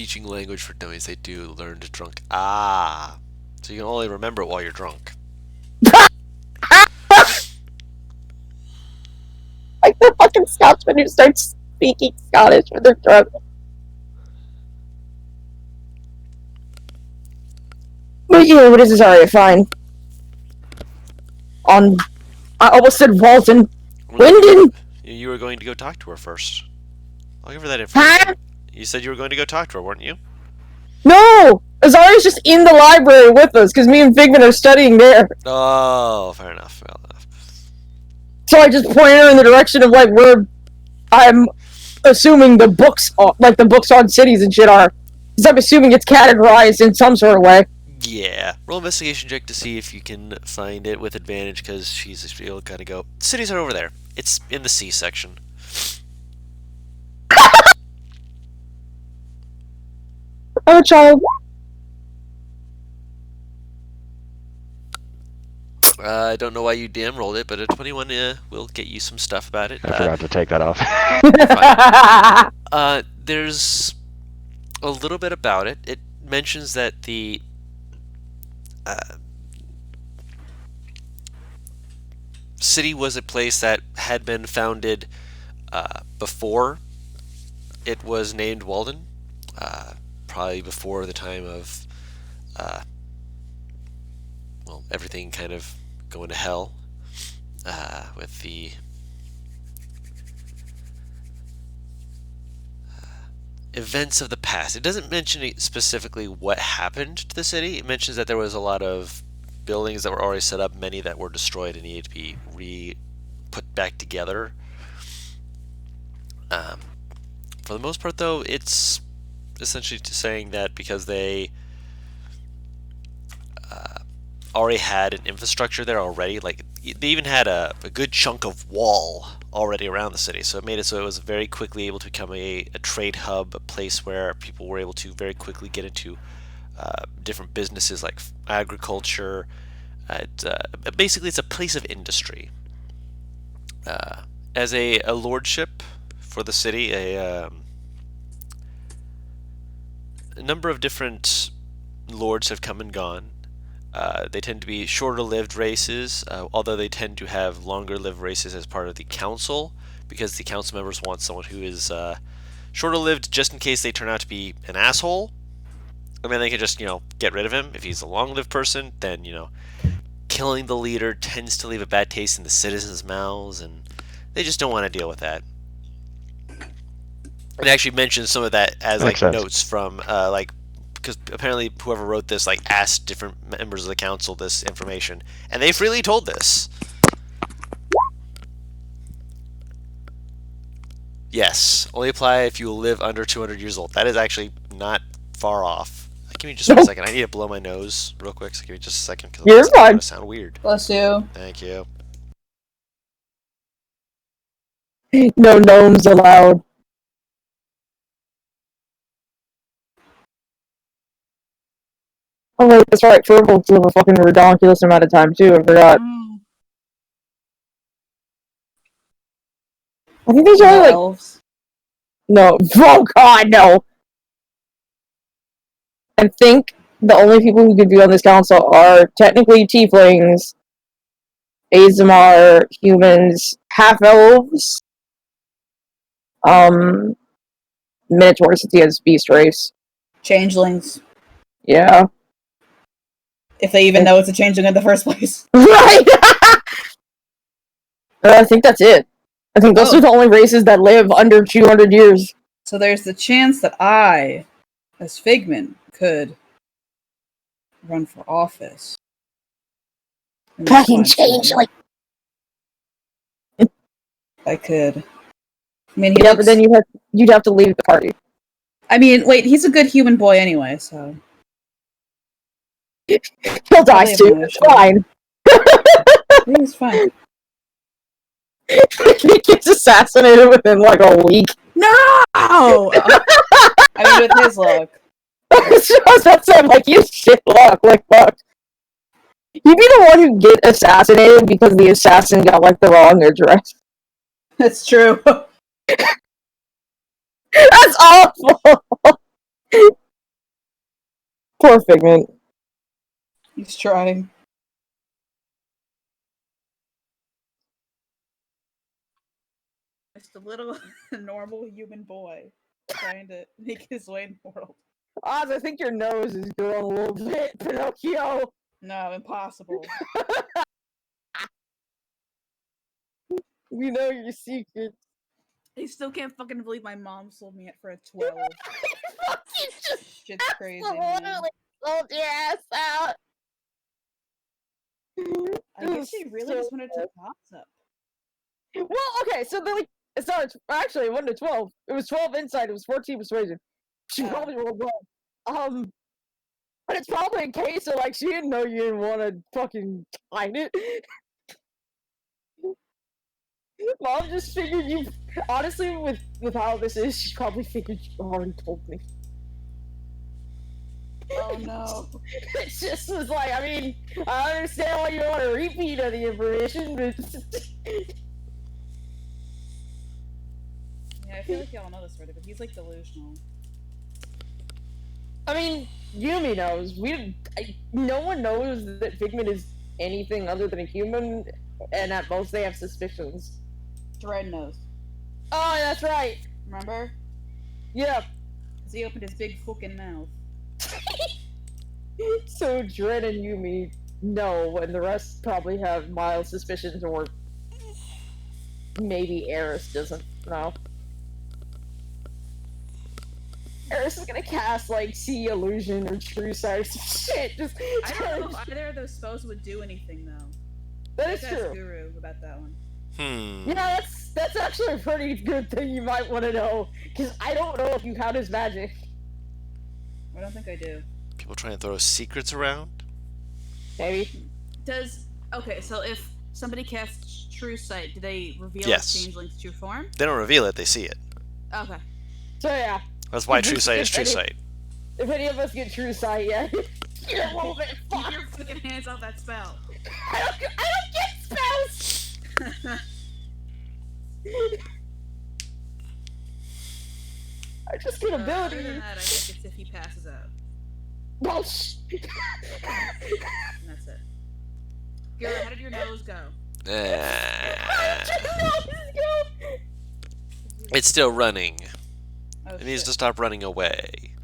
Teaching language for dummies. They do learn to drunk. Ah. So you can only remember it while you're drunk. Like the fucking Scotsman who starts speaking Scottish when they're drunk. But yeah, what is this? Alright, fine. I almost said Walden. Wyndon! You were going to go talk to her first. I'll give her that information. Huh? You said you were going to go talk to her, weren't you? No! Azari's just in the library with us, because me and Figment are studying there. Oh, fair enough. Fair enough. So I just pointed her in the direction of, like, where I'm assuming the books on cities and shit are. Because I'm assuming it's categorized in some sort of way. Yeah. Roll investigation check to see if you can find it with advantage, because she'll kind of go, cities are over there. It's in the C section. I'm a child. I don't know why you DM rolled it, but a 21 will get you some stuff about it. I forgot to take that off. There's a little bit about it. It mentions that the city was a place that had been founded before it was named Walden, probably before the time of everything kind of going to hell with the events of the past. It doesn't mention specifically what happened to the city. It mentions that there was a lot of buildings that were already set up, many that were destroyed and needed to be put back together. For the most part, though, it's essentially saying that because they already had an infrastructure there already, like they even had a good chunk of wall already around the city, so it made it so it was very quickly able to become a trade hub, a place where people were able to very quickly get into different businesses like agriculture. Basically, it's a place of industry. As a lordship for the city, a number of different lords have come and gone. They tend to be shorter-lived races, although they tend to have longer-lived races as part of the council, because the council members want someone who is shorter-lived just in case they turn out to be an asshole. I mean, they can just, get rid of him. If he's a long-lived person, then, killing the leader tends to leave a bad taste in the citizens' mouths, and they just don't want to deal with that. It actually mentions some of that as, Makes sense. notes from, because apparently whoever wrote this asked different members of the council this information, and they freely told this. Yes, only apply if you live under 200 years old. That is actually not far off. Give me just 1 second. I need to blow my nose real quick. So give me just a second because You're it's fine. going to sound weird. Bless you. Thank you. No gnomes allowed. Oh wait, that's right. Furbolgs live a fucking ridiculous amount of time too. I forgot. I think there's only like Elves. no. Oh god, no. I think the only people who could be on this council are technically tieflings, Azamar, humans, half elves, minotaurs. It's the beast race. Changelings. Yeah. If they even know it's a changeling in the first place. Right! I think that's it. I think those are the only races that live under 200 years. So there's the chance that I, as Figment, could run for office. Fucking change, like. I could. I mean, he Yeah, looks... but then you'd have to leave the party. I mean, wait, he's a good human boy anyway, so. He'll die soon. It's fine. He's fine. He gets assassinated within like a week. No! I mean, with his luck. That's him. Like, you shit luck. Like, fuck. You'd be the one who get assassinated because the assassin got like the wrong address. That's true. That's awful. Poor Figment. He's trying. Just a little normal human boy trying to make his way in the world. Oz, I think your nose is going a little bit, Pinocchio. No, impossible. We know your secrets. I still can't fucking believe my mom sold me it for a 12. Fucking just Shit's crazy, man. absolutely sold your ass out. I guess she really just wanted to toss up. Well, okay, so they're like, it's not, actually, it wasn't a 12. It was 12 inside, it was 14 persuasion. She probably rolled well. But it's probably a case of, like, she didn't know you didn't want to fucking hide it. Mom just figured you, honestly, with how this is, she probably figured you already told me. Oh no. It just was like, I mean, I understand why you want a repeat of the information, but Yeah, I feel like y'all know this already, but he's like delusional. I mean, Yumi knows. No one knows that Figment is anything other than a human, and at most they have suspicions. Dred knows. Oh, that's right. Remember? Yeah. Because he opened his big fucking mouth. So Dred and Yumi know, and the rest probably have mild suspicions, or maybe Eris doesn't know. Eris is gonna cast, like, See Illusion or True Sight or some shit. Just I don't know if either of those spells would do anything, though. That is Ask true. Guru about that one. Yeah, that's actually a pretty good thing you might want to know, because I don't know if you count his magic. I don't think I do. People trying to throw secrets around? Maybe. Okay, so if somebody casts True Sight, do they reveal Yes. the changeling's true form? They don't reveal it, they see it. Okay. So yeah. That's why If True we- Sight is if True any- Sight. If any of us get True Sight, yeah. You're a little bit Keep fucked. your fucking hands off that spell. I don't get spells! I just get Other ability. than that, I think it's if he passes out. Well, And that's it. Guru, how did your nose go? It's still running. Oh, It needs shit. to stop running away.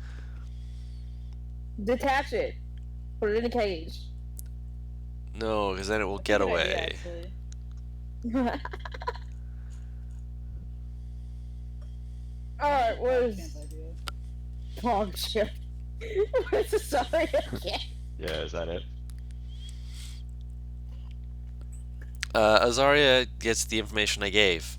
Detach it. Put it in a cage. No, because then it will That's a get good idea, away. actually. Alright, where's Can't idea. Pog ship? Where's the story again? Yeah, is that it? Azaria gets the information I gave.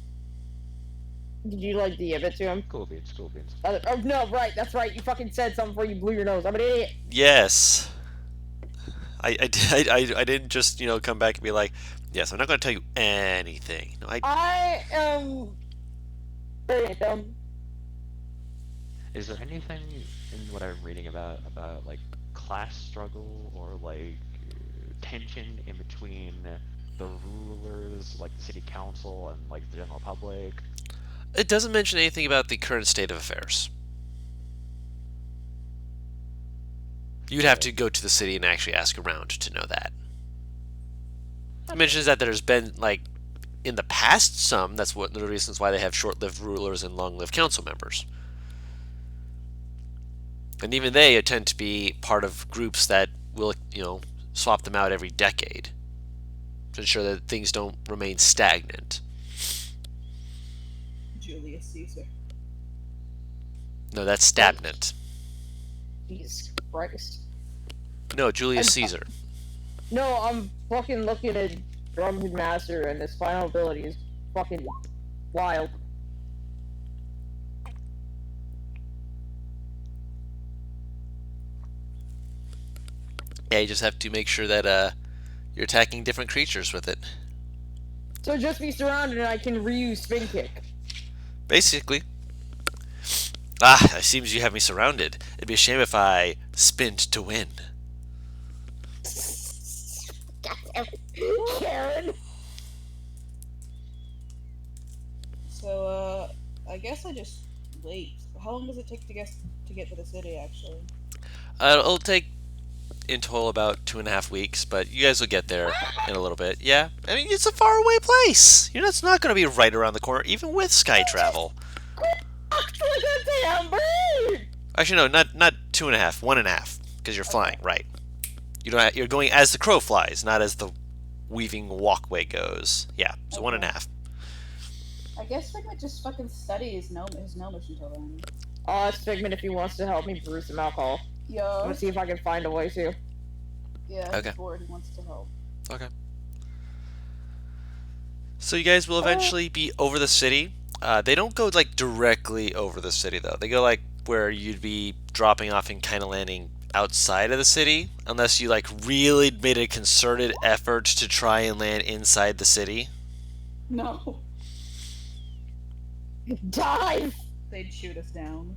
Did you like give it to him? Cool beans, cool beans. Oh no, right, that's right. You fucking said something before you blew your nose. I'm an idiot. Yes. I didn't just, come back and be like, yes, I'm not going to tell you anything. No, I am very dumb. Is there anything in what I'm reading about like class struggle or like tension in between the rulers, like the city council, and like the general public? It doesn't mention anything about the current state of affairs. You'd have to go to the city and actually ask around to know that. It mentions that there's been, like, in the past some, that's one of the reasons why they have short-lived rulers and long-lived council members. And even they tend to be part of groups that will, swap them out every decade to ensure that things don't remain stagnant. Julius Caesar. No, that's stagnant. Jesus Christ. No, Julius Caesar. No, I'm fucking looking at Drumhead Master, and this final ability is fucking wild. Yeah, you just have to make sure that you're attacking different creatures with it. So just be surrounded and I can reuse Spin Kick. Basically. Ah, it seems you have me surrounded. It'd be a shame if I spinned to win. Karen! So, I guess I just wait. How long does it take to get to the city, actually? It'll take in total about 2.5 weeks, but you guys will get there in a little bit. Yeah, I mean it's a far away place. You know it's not going to be right around the corner, even with sky travel. Damn bird! Actually, no, not 2.5, 1.5, because you're flying, right? You don't. You're going as the crow flies, not as the weaving walkway goes. Yeah, so Okay. 1.5. I guess Figment just fucking study his gnomish until then. Ask Figment if he wants to help me brew some alcohol. I'm Yo. gonna see if I can find a way to. Yeah, Okay. he's bored. He wants to help. Okay. So you guys will eventually be over the city. They don't go like directly over the city though. They go like where you'd be dropping off and kind of landing outside of the city, unless you like really made a concerted effort to try and land inside the city. No. Dive! They'd shoot us down.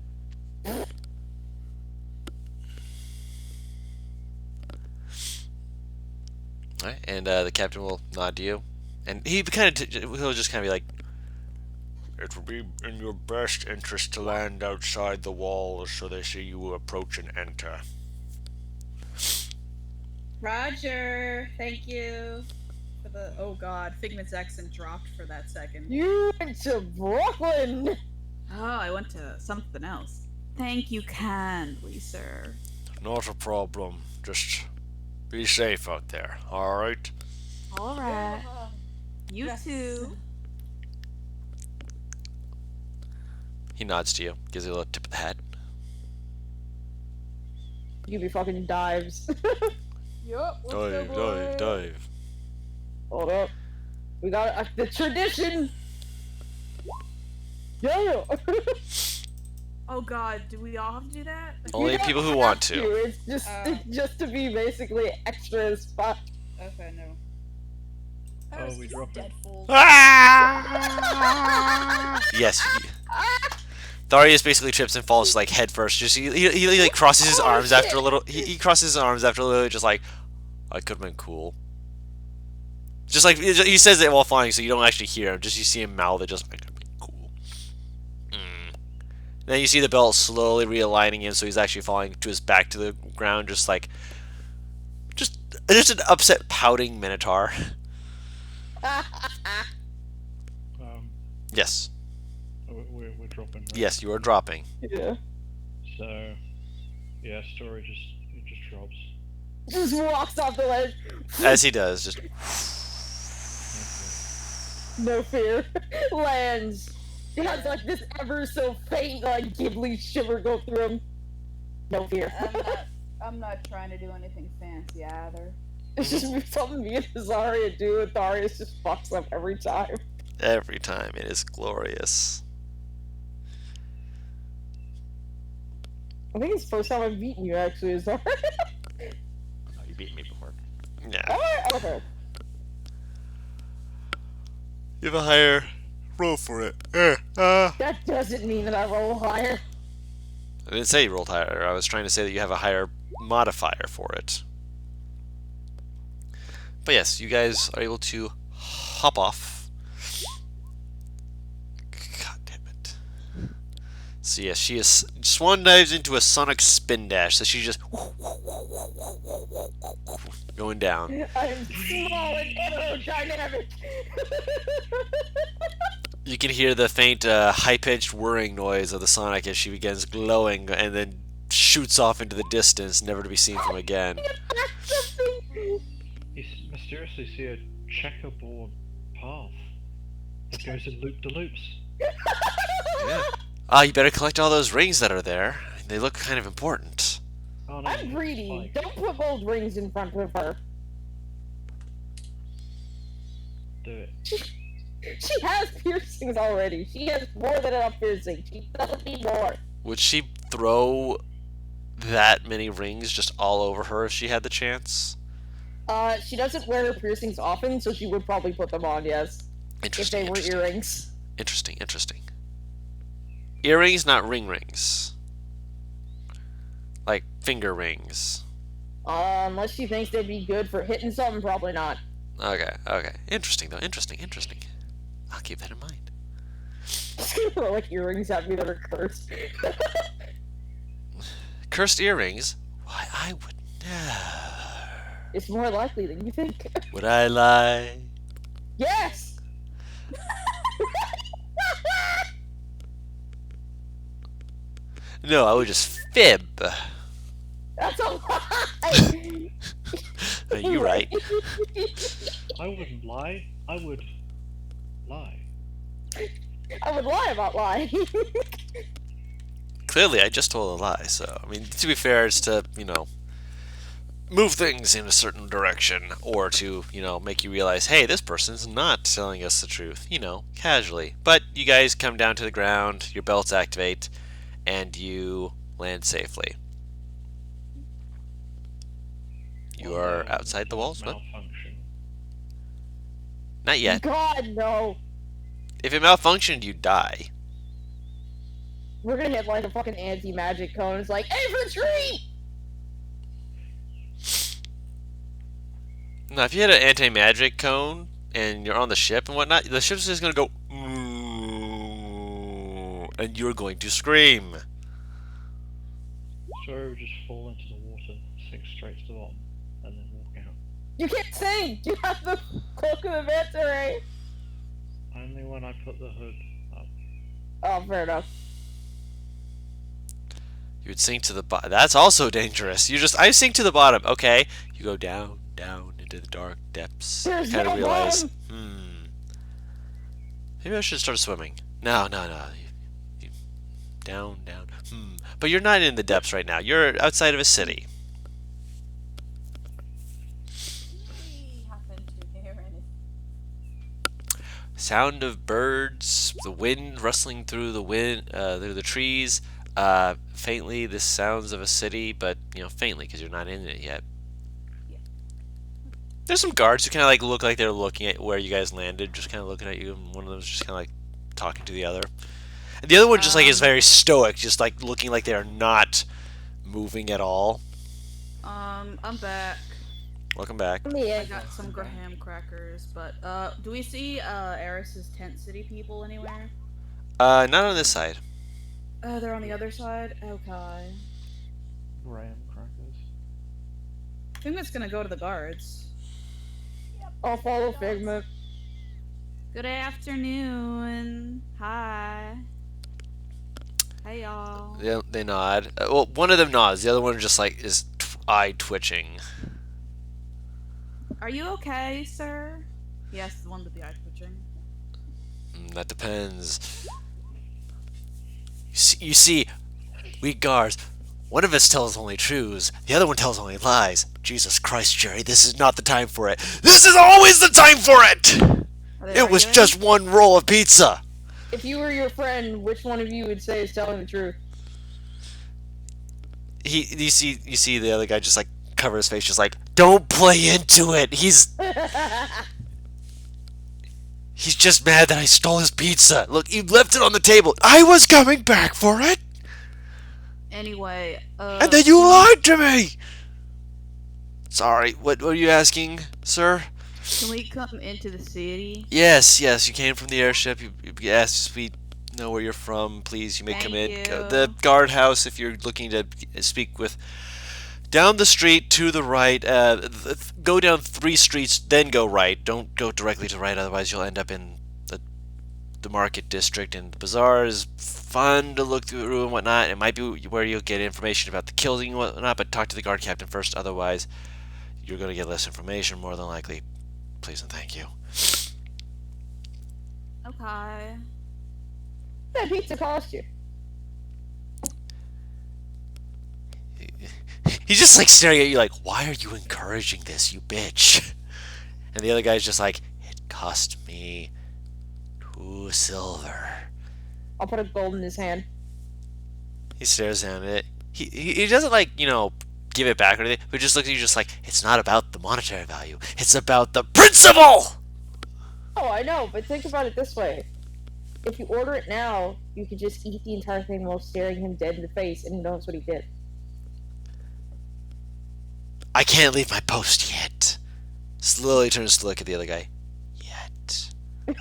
Right? And the captain will nod to you, and he he'll just kind of be like, "It will be in your best interest to land outside the walls so they see you approach and enter." Roger. Thank you. For the god, Figment's accent dropped for that second. You went to Brooklyn! Oh, I went to something else. Thank you kindly, sir. Not a problem. Just be safe out there. All right. All right. You too. He nods to you, gives you a little tip of the hat. You be fucking dives. Yup. Dive. Hold up. We got the tradition! Yeah! Oh god, do we all have to do that? Only You don't people who have want to. It's just to be basically extra as fuck. Okay, no. Oh, we dropped it. Yes. Darius basically trips and falls like head first. Just he like crosses his arms after a little. He crosses his arms after a little, just like, I could have been cool. Just like he says it while flying, so you don't actually hear him. Just you see him mouth it. Just I could have been cool. Then you see the belt slowly realigning him, so he's actually falling to his back to the ground, just like, just an upset, pouting minotaur. Yes. We're dropping. Right? Yes, you are dropping. Yeah. So, yeah, story it just drops. Just walks off the ledge. As he does, just No fear. Lands. He has like this ever so faint like ghibli shiver go through him. No fear. I'm not trying to do anything fancy either. It's just something me and Azaria do, and Darius just fucks up every time. every time. It is glorious. I think it's the first time I've beaten you actually, Azaria. Oh, you beat me before. Yeah. Alright, okay. You have a higher roll for it. That doesn't mean that I roll higher. I didn't say you rolled higher. I was trying to say that you have a higher modifier for it. But yes, you guys are able to hop off. God damn it. So yes, she is swan dives into a sonic spin dash. So she's just going down. I'm small and aerodynamic. You can hear the faint, high-pitched whirring noise of the Sonic as she begins glowing and then shoots off into the distance, never to be seen from again. You mysteriously see a checkerboard path that goes in loop-de-loops. Yeah. Ah, you better collect all those rings that are there. They look kind of important. Oh, no, I'm it's greedy. spikes. Don't put gold rings in front of her. Do it. She has piercings already. She has more than enough piercing. She doesn't need more. Would she throw that many rings just all over her if she had the chance? She doesn't wear her piercings often, so she would probably put them on, yes. If Interesting. they were Interesting. earrings. Interesting. Earrings, not ring rings. Like finger rings. Unless she thinks they'd be good for hitting something, probably not. Okay. Interesting though. Interesting. I'll keep that in mind. Throw like earrings at me that are cursed. Cursed earrings? What? I would never. It's more likely than you think. Would I lie? Yes! No, I would just fib. That's a lie! You're right. I wouldn't lie. I would lie. I would lie about lying. Clearly, I just told a lie, so, I mean, to be fair, it's to, move things in a certain direction, or to, make you realize, hey, this person's not telling us the truth, casually. But you guys come down to the ground, your belts activate, and you land safely. You are outside the walls, but Malfunction. not yet. God, no. If it malfunctioned, you die. We're gonna hit like a fucking anti-magic cone. It's like, infantry! Now, if you hit an anti-magic cone and you're on the ship and whatnot, the ship's just gonna go, and you're going to scream. So we would just fall into the water, sink straight to the bottom, and then walk out. You can't sing! You have the cloak of inventory! Only when I put the hood up. Oh, fair enough. You would sink to the bottom. That's also dangerous. I sink to the bottom. Okay, you go down, down into the dark depths. There's Kind of no realize, bottom. maybe I should start swimming. No. Down, down. But you're not in the depths right now. You're outside of a city. We happen to hear anything. Sound of birds, the wind rustling through the trees. Faintly, the sounds of a city, but faintly because you're not in it yet. Yeah. There's some guards who kind of like look like they're looking at where you guys landed, just kind of looking at you, and one of them's just kind of like talking to the other. And the other one just like is very stoic, just like looking like they're not moving at all. I'm back. Welcome back. I got some graham crackers, but do we see Eris's tent city people anywhere? Not on this side. They're on the other side. Okay. Graham crackers. I think that's gonna go to the guards. I'll follow Figment. Good afternoon. Hi. Hey y'all. They nod. Well, one of them nods. The other one just like is eye twitching. Are you okay, sir? Yes, the one with the eye twitching. That depends. You see, we guards, one of us tells only truths, the other one tells only lies. Jesus Christ, Jerry, this is not the time for it. This is always the time for it! It was just one roll of pizza. If you were your friend, which one of you would say is telling the truth? You see the other guy just like cover his face, just like, don't play into it. He's just mad that I stole his pizza. Look, he left it on the table. I was coming back for it. Anyway, And then you lied to me. Sorry, what are you asking, sir? can we come into the city? Yes, you came from the airship. You asked, we know where you're from. Please, you may come in. Thank you. The guardhouse, if you're looking to speak with. Down the street to the right. Go down 3 streets, then go right. Don't go directly to right, otherwise you'll end up in the market district. And the bazaar is fun to look through and whatnot. It might be where you'll get information about the killing and whatnot, but talk to the guard captain first. Otherwise, you're going to get less information, more than likely. Please and thank you. Okay. That pizza cost you. He's just like staring at you like, why are you encouraging this, you bitch? And the other guy's just like, it cost me 2 silver. I'll put a gold in his hand. He stares down at it. He doesn't like, give it back or anything, but just looks at you just like, it's not about the monetary value. It's about the principle! Oh, I know, but think about it this way. If you order it now, you could just eat the entire thing while staring him dead in the face, and he knows what he did. I can't leave my post yet. Slowly turns to look at the other guy. Yet. I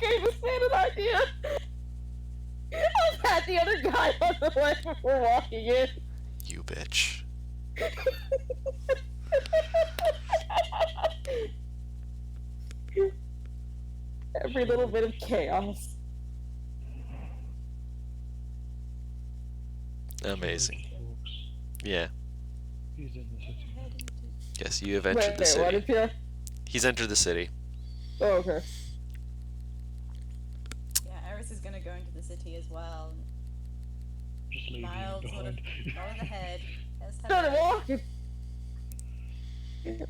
gave a an idea. I'll pat the other guy on the leg before walking in. You bitch. Every little bit of chaos. Amazing. Yeah. He's in the city. Yes, you have entered the Wait, what city. if you're... He's entered the city. Oh, okay. Yeah, Eris is gonna go into the city as well. Just leave Mild you sort of behind. nod the head. Yes, Started hello. walking.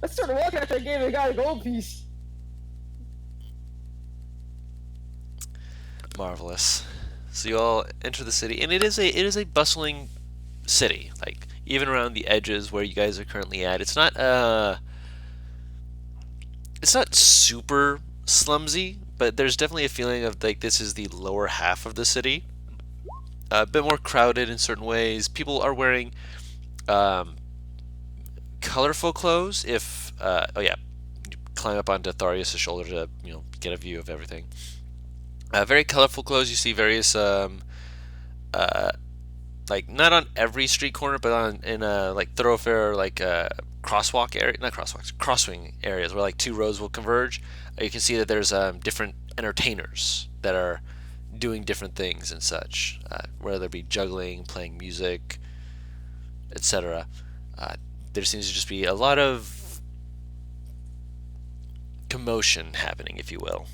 I started walking after I gave the guy a gold piece. Marvelous. So you all enter the city, and it is a bustling city. Like even around the edges where you guys are currently at, it's not super slumsy, but there's definitely a feeling of like this is the lower half of the city. A bit more crowded in certain ways. People are wearing colorful clothes. If oh yeah, you climb up onto Tharius' shoulder to get a view of everything. Very colorful clothes. You see various uh, like not on every street corner, but in a like thoroughfare like crosswalk area, not crosswalks, crosswing areas where like two roads will converge. You can see that there's different entertainers that are doing different things and such, whether it be juggling, playing music, etc. There seems to just be a lot of commotion happening, if you will.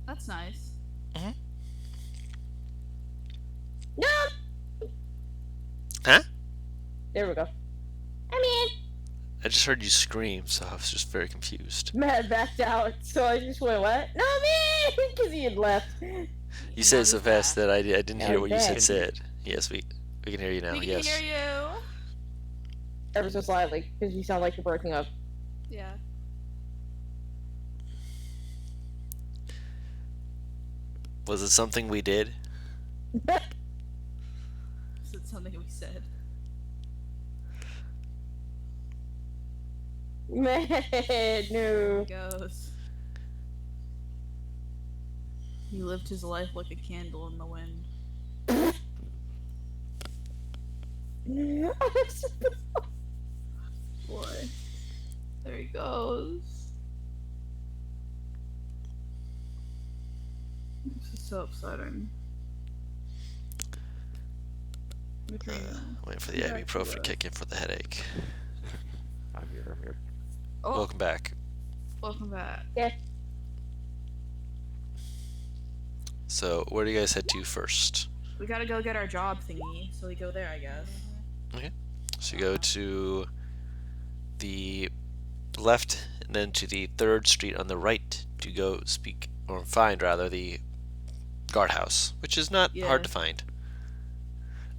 That's nice. No! Huh? There we go. I mean, I just heard you scream, so I was just very confused. Matt backed out, so I just went, what? No, me! Because he had left. You said it so fast that I didn't hear what you Okay. said. Yes, we can hear you now. We can Yes. hear you. Ever so slightly, because you sound like you're breaking up. Yeah. Was it something we did? Is it something we said? Man, no. He goes. He lived his life like a candle in the wind. Boy. There he goes. This is so upsetting. Waiting for the ibuprofen kick in for the headache. I'm here. Oh, Welcome back. welcome back. Yeah. So, where do you guys head to first? We gotta go get our job thingy, so we go there, I guess. So you go to the left and then to the 3rd Street on the right to go find rather the guardhouse, which is not Yeah. hard to find.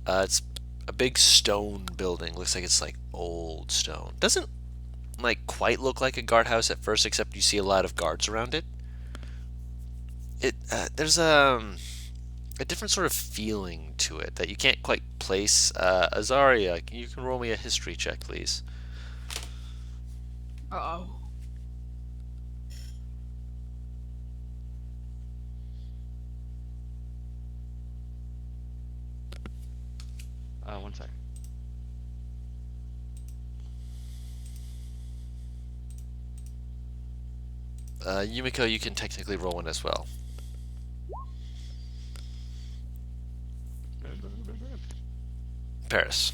It's a big stone building. Looks like it's like old stone. Doesn't like quite look like a guardhouse at first, except you see a lot of guards around it. There's a different sort of feeling to it that you can't quite place. Azaria, you can roll me a history check, please. Uh-oh. One sec. Yumiko, you can technically roll one as well. Paris.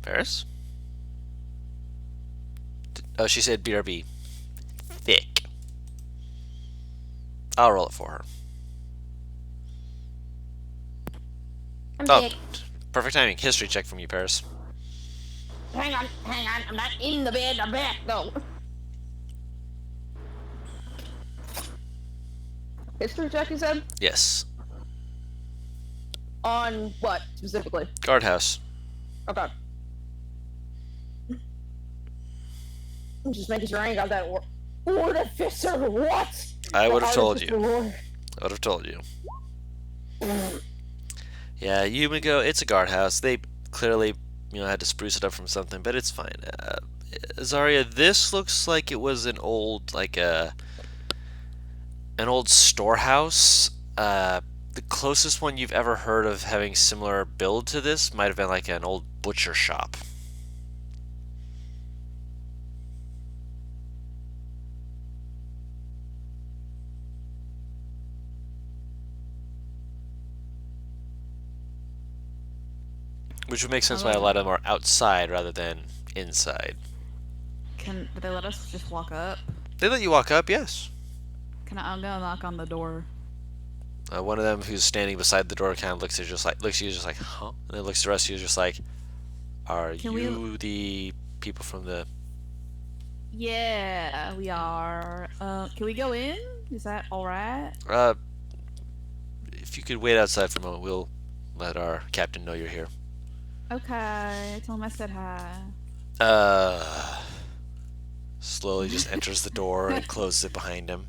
Paris? Oh, she said BRB. Thick. I'll roll it for her. I'm sick. Perfect timing. History check from you, Paris. Hang on. I'm not in the bed. I'm back, though. History check, you said? Yes. On what, specifically? Guardhouse. Okay. I'm just making sure I ain't got that artificer. What? I would have told Artificer you. lore. I would have told you. Yeah, Yumiko, it's a guardhouse. They clearly, had to spruce it up from something, but it's fine. Azaria, this looks like it was an old storehouse. the closest one you've ever heard of having similar build to this might have been like an old butcher shop. Which would make sense why a lot of them are outside rather than inside. Do they let us just walk up? They let you walk up, yes. I'm gonna knock on the door. One of them who's standing beside the door kind of looks at you just like, huh? And then looks at the rest of you just like, are you the people from the... Yeah, we are. Can we go in? Is that alright? If you could wait outside for a moment, we'll let our captain know you're here. Okay, tell him I said hi. Slowly just enters the door and closes it behind him.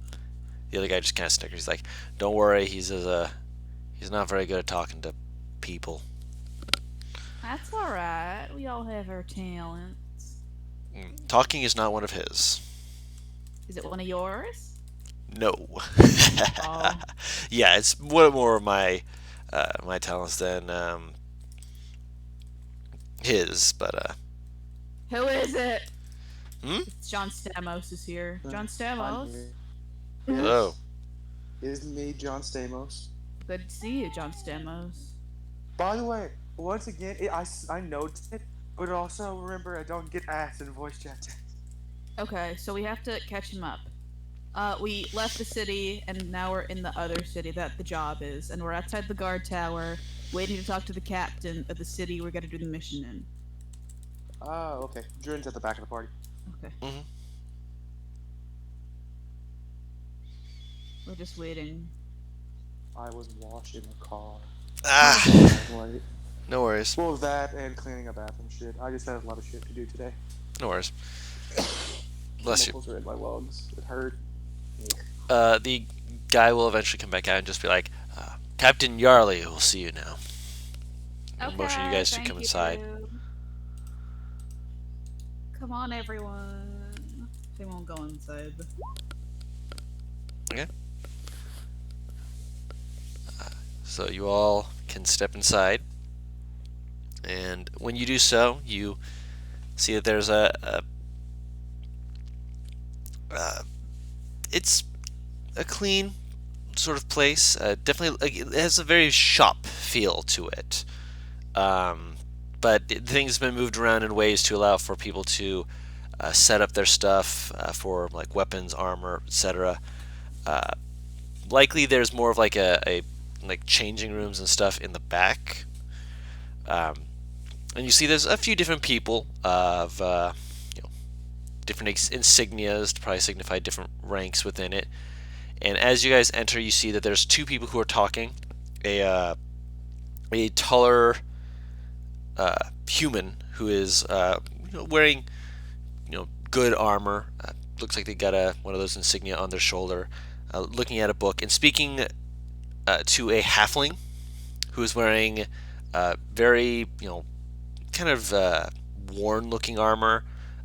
The other guy just kind of snickers. He's like, don't worry, he's not very good at talking to people. That's alright. We all have our talents. Talking is not one of his. Is it one of yours? No. Oh. Yeah, it's one more of my my talents than his, but Who is it? Hmm? It's John Stamos is here. John I'm Stamos? here. Hello. It's me, John Stamos. Good to see you, John Stamos. By the way, once again, I noticed it, but also remember I don't get ass in voice chat. Okay, so we have to catch him up. We left the city, and now we're in the other city that the job is, and we're outside the guard tower, waiting to talk to the captain of the city we're gonna do the mission in. Oh, okay. Jordan's at the back of the party. Okay. Mhm. We're just waiting. I was washing the car. Ah, Like, no worries. well, that and cleaning a bathroom shit. I just had a lot of shit to do today. No worries. Bless you. Nipples are in my lungs. It hurt. The guy will eventually come back out and just be like, Captain Yarley will see you now. And motion you guys to come inside. Come on, everyone. They won't go inside. Okay. So you all can step inside, and when you do so, you see that there's it's a clean sort of place. Definitely, it has a very shop feel to it. But things have been moved around in ways to allow for people to set up their stuff for like weapons, armor, etc. Likely, there's more of like a like changing rooms and stuff in the back. And you see there's a few different people of different insignias to probably signify different ranks within it. And as you guys enter, you see that there's two people who are talking. A taller human who is wearing good armor. Looks like they got one of those insignia on their shoulder, looking at a book and speaking to a halfling who is wearing very kind of worn-looking armor.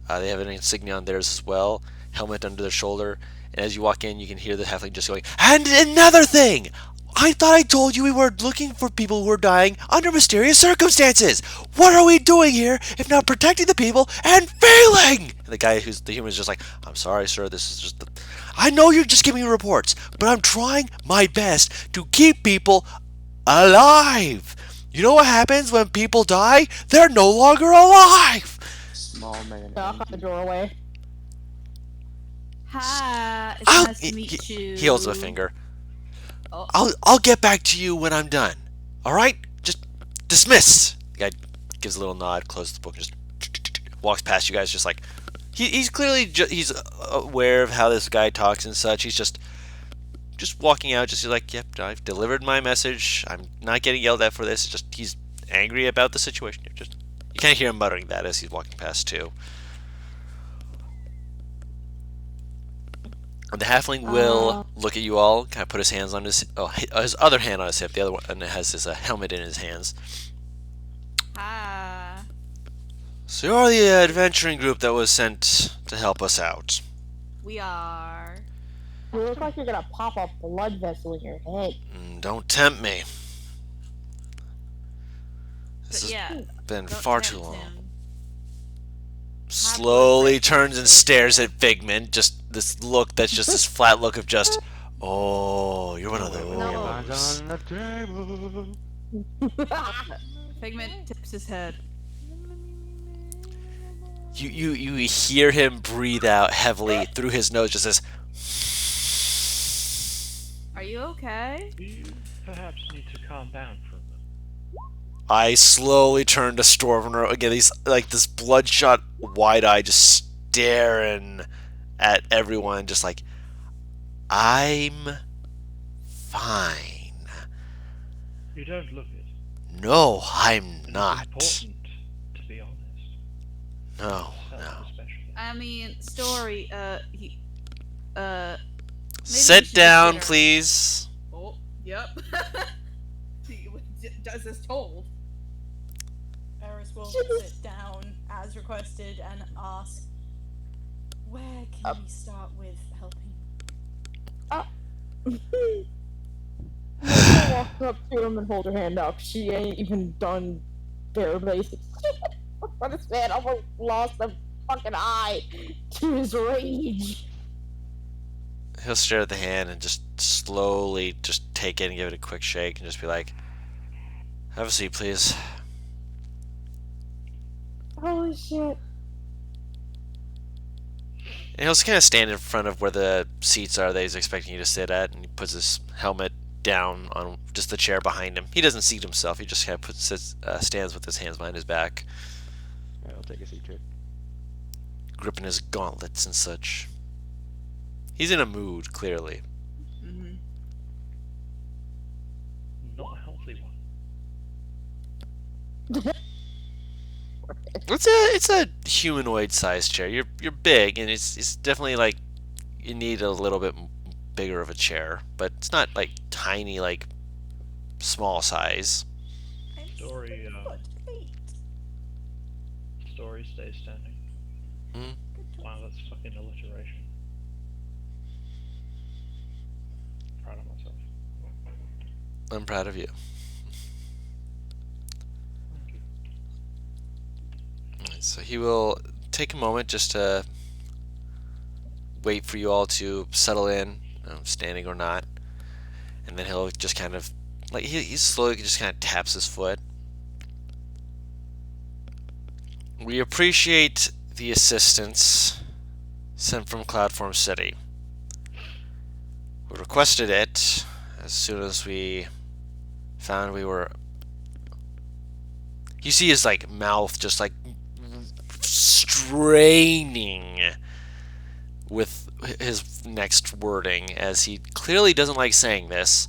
They have an insignia on theirs as well, helmet under their shoulder. And as you walk in, you can hear the halfling just going, "And another thing! I thought I told you we were looking for people who are dying under mysterious circumstances! What are we doing here if not protecting the people and failing?" And the guy who's the human is just like, "I'm sorry, sir, this is just I know you're just giving me reports, but I'm trying my best to keep people alive. You know what happens when people die? They're no longer alive!" Small man. Knock on the doorway. Hi, it's nice to meet you. He holds up a finger. Oh. I'll get back to you when I'm done. All right? Just dismiss. The guy gives a little nod, closes the book, and just walks past you guys, just like he's clearly he's aware of how this guy talks and such. He's just walking out, just like, "Yep, I've delivered my message. I'm not getting yelled at for this." It's just he's angry about the situation. You kind of hear him muttering that as he's walking past too. The halfling will look at you all, kind of put his hands on his other hand on his hip, the other one has his helmet in his hands. Hi. So you're the adventuring group that was sent to help us out. We are. You look like you're gonna pop a blood vessel in your head. Don't tempt me. This But has yeah, been don't far too tempt long. him. Slowly blood turns and pressure, stares yeah. at Figment. Just this look that's just this flat look of just, oh, you're one of With your mind those. on the table. Figment tips his head. You hear him breathe out heavily through his nose, just as. Are you okay? You perhaps need to calm down for a minute. I slowly turn to Stormner again. He's like this bloodshot, wide eye, just staring at everyone, just like, I'm fine. You don't look it. No, I'm And not. it's important, to be honest. No, Yourself no. especially. I mean, story. He. Maybe we Sit should down, consider- please. Oh, yep. He does as told. Eris will sit down as requested and ask, where can we start with helping? She'll walk up to him and hold her hand up. She ain't even done bare basics. But this man almost lost a fucking eye to his rage. He'll stare at the hand and just slowly just take it and give it a quick shake and just be like, have a seat, please. Holy shit. And he'll just kind of stand in front of where the seats are that he's expecting you to sit at, and he puts his helmet down on just the chair behind him. He doesn't seat himself. He just kind of stands with his hands behind his back, Alright, I'll take a seat, Trick. gripping his gauntlets and such. He's in a mood, clearly. Mm-hmm. Not a healthy one. It's a humanoid-sized chair. You're big, and it's definitely like you need a little bit bigger of a chair, but it's not like tiny, like small size. Story, Story stays standing. Hmm? Wow, that's fucking alliteration. Proud of myself. I'm proud of you. Thank you. Alright, so he will take a moment just to wait for you all to settle in, standing or not, and then he'll just kind of like he slowly just kind of taps his foot. We appreciate the assistance sent from Cloudform City. We requested it as soon as we found we were. You see his like mouth just like straining with his next wording as he clearly doesn't like saying this,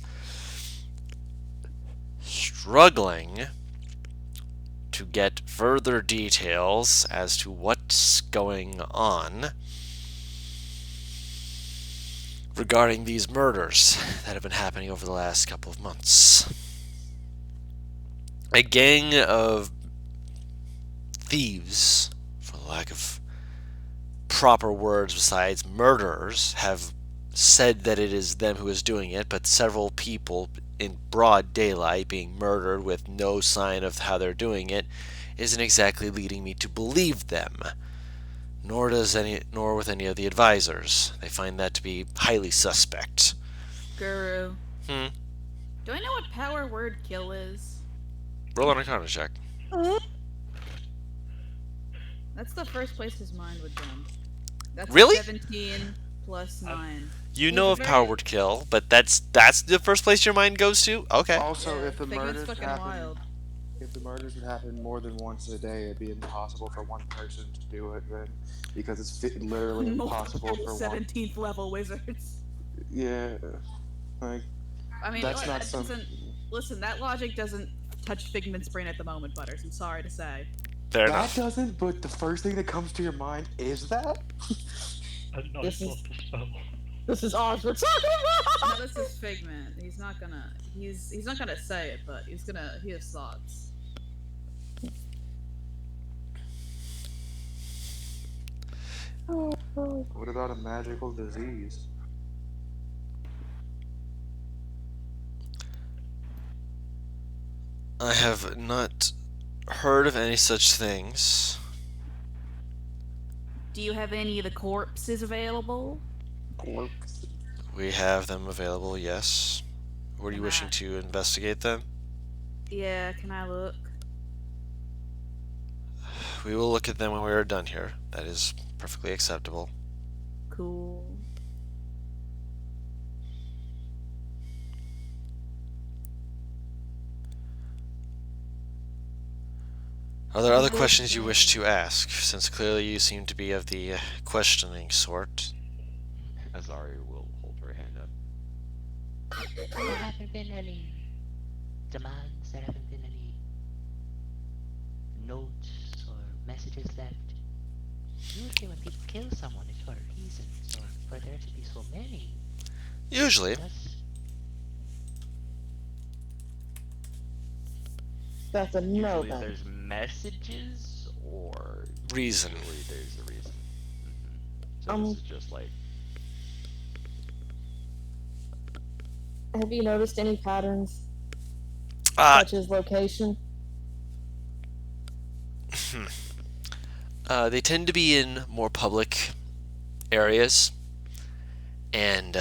struggling to get further details as to what's going on regarding these murders that have been happening over the last couple of months. A gang of thieves, for lack of proper words besides murderers, have said that it is them who is doing it, but several people in broad daylight being murdered with no sign of how they're doing it isn't exactly leading me to believe them. Nor with any of the advisors. They find that to be highly suspect. Guru. Hmm. Do I know what power word kill is? Roll an Arcana check. That's the first place his mind would jump. That's Really? 17 plus 9. You He's know a of very- power word kill, but that's the first place your mind goes to? Okay. Also, Yeah, if the Figment's murders fucking happen, wild. if the murders would happen more than once a day, it'd be impossible for one person to do it then, because it's literally impossible Multiple for one. 17th level wizards. Yeah, like I mean, that's not that some. doesn't. Listen, that logic doesn't touch Figment's brain at the moment, Butters. I'm sorry to say. Fair That enough. doesn't. But the first thing that comes to your mind is that. I did not This slot is- the spell. This is Oz we're talking about! No, this is Figment. He's not gonna. He's not gonna say it, but he's gonna. He has thoughts. What about a magical disease? I have not heard of any such things. Do you have any of the corpses available? Corpse. We have them available, yes. Were you Can wishing I- to investigate them? Yeah, can I look? We will look at them when we are done here. That is perfectly acceptable. Cool. Are there other questions you wish to ask, since clearly you seem to be of the questioning sort? Azari will hold her hand up. There haven't been any demands, there haven't been any notes or messages left. Usually when people kill someone it's for reasons, or for there to be so many. Usually. Yes. That's a no Usually then. there's messages, or Reason. usually there's a reason. So Um, this is just like, Have you noticed any patterns, such as location? They tend to be in more public areas, and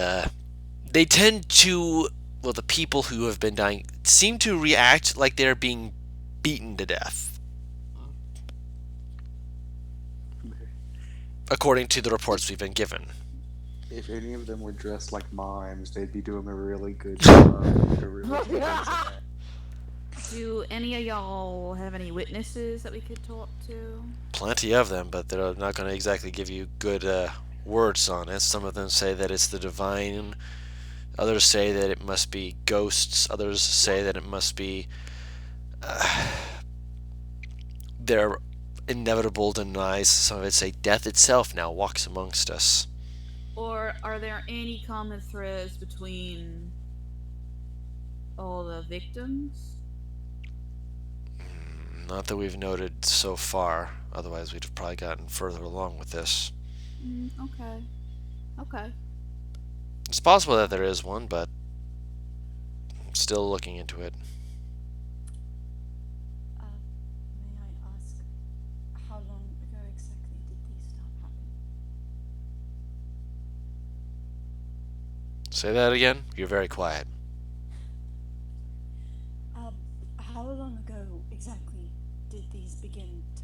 they tend to, well, the people who have been dying seem to react like they're being beaten to death, according to the reports we've been given. If any of them were dressed like mimes, they'd be doing a really good job. To really convince that. Do any of y'all have any witnesses that we could talk to? Plenty of them, but they're not going to exactly give you good words on it. Some of them say that it's the divine. Others say that it must be ghosts. Others say that it must be their inevitable demise. Some of it say death itself now walks amongst us. Or are there any common threads between all the victims? Not that we've noted so far. Otherwise, we'd have probably gotten further along with this. Okay. Okay. It's possible that there is one, but I'm still looking into it. May I ask, how long ago exactly did these start happening? Say that again? You're very quiet. How long ago exactly did these begin to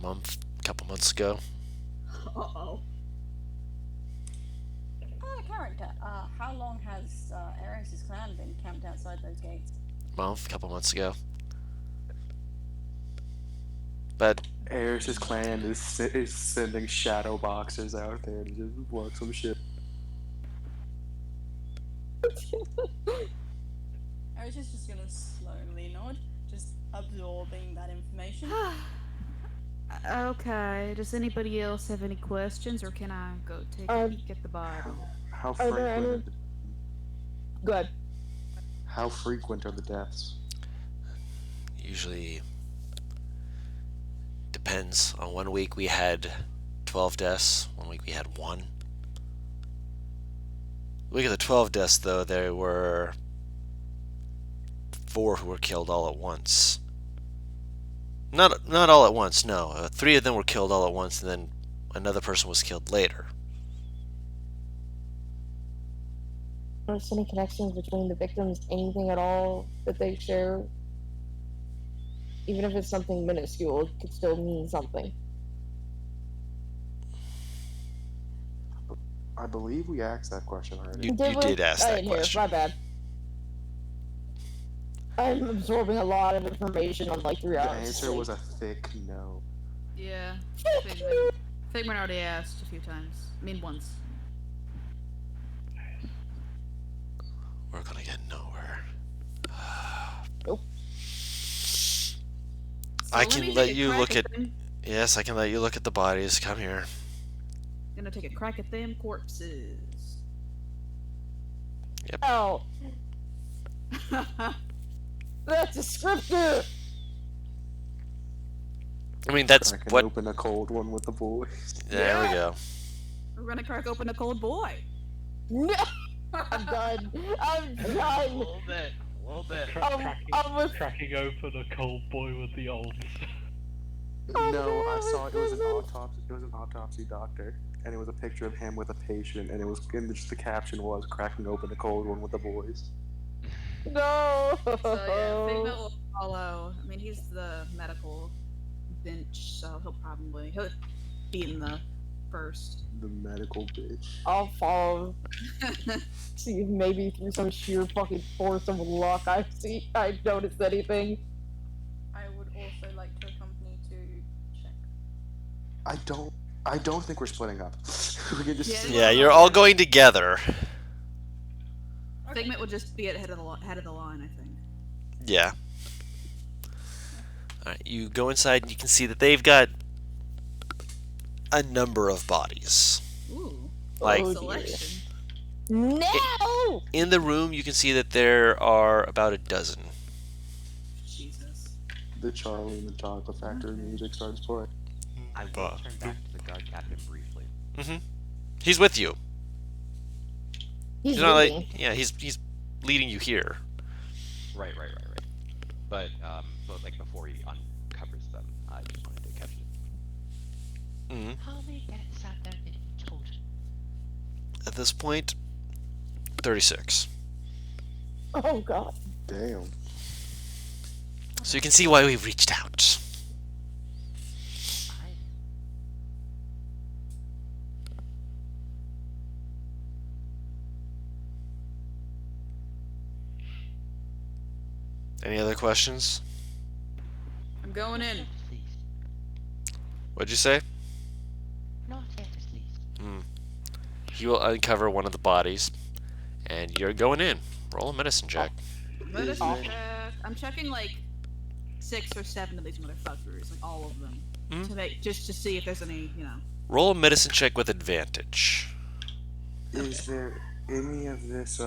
happen? Couple months ago. Uh-oh. Character. How long has Eris's clan been camped outside those gates? Couple months ago. But Eris's clan is sending shadow boxers out there to just work some shit. Eris is just gonna slowly nod, just absorbing that information. Okay. Does anybody else have any questions, or can I go take a peek at the body? How Are there any- frequent? Good. How frequent are the deaths? usually depends. On 1 week we had 12 deaths. 1 week we had 1. Look at the 12 deaths, though. There were 4 who were killed all at once. Not all at once, no. 3 of them were killed all at once, and then another person was killed later. Notice any connections between the victims? Anything at all that they share? Even if it's something minuscule, it could still mean something. I believe we asked that question already. You we? did ask I that didn't hear. question. My bad. I'm absorbing a lot of information on like 3 The hours. answer was a thick no. Yeah. Figment already asked a few times. I mean, once. We're gonna get nowhere. Nope. So I let can me let take a you crack look at. them. Yes, I can let you look at the bodies. Come here. Gonna take a crack at them corpses. Oh, that's a scripter. I mean, that's I can what. open a cold one with the boys. There we go. We're gonna crack open a cold boy. No, I'm done. I'm done. A little bit. Cracking open a cold boy with the olds. No, I saw it was an autopsy. It was an autopsy doctor, and it was a picture of him with a patient, and it was and just the caption was "cracking open a cold one with the boys." No. So yeah, Figment will follow. I mean, he's the medical bench, so he'll be in the first. The medical bitch. I'll follow. See if maybe through some sheer fucking force of luck I noticed anything. I would also like to accompany to check. I don't think we're splitting up. We can just. Yeah, you're all going together. Figment will just be at head of the line, I think. Yeah. Alright, you go inside and you can see that they've got a number of bodies. Ooh. Like, Selection. No. in the room, you can see that there are about a dozen. Jesus. The Charlie and the Chocolate Factory music starts playing. I will turn back to the guard captain briefly. He's with you. He's not leaving. like, yeah, he's leading you here. Right. But like before he uncovers them, I just wanted to catch it. How many deaths have there been in total? At this point, 36. Oh god. Damn. So you can see why we've reached out. I Any other questions? I'm going in. Not at least. What'd you say? Not yet, at least. He will uncover one of the bodies, and you're going in. Roll a medicine check. Medicine check. I'm checking like 6 or 7 of these motherfuckers, like all of them, to make just to see if there's any, Roll a medicine check with advantage. Is there any of this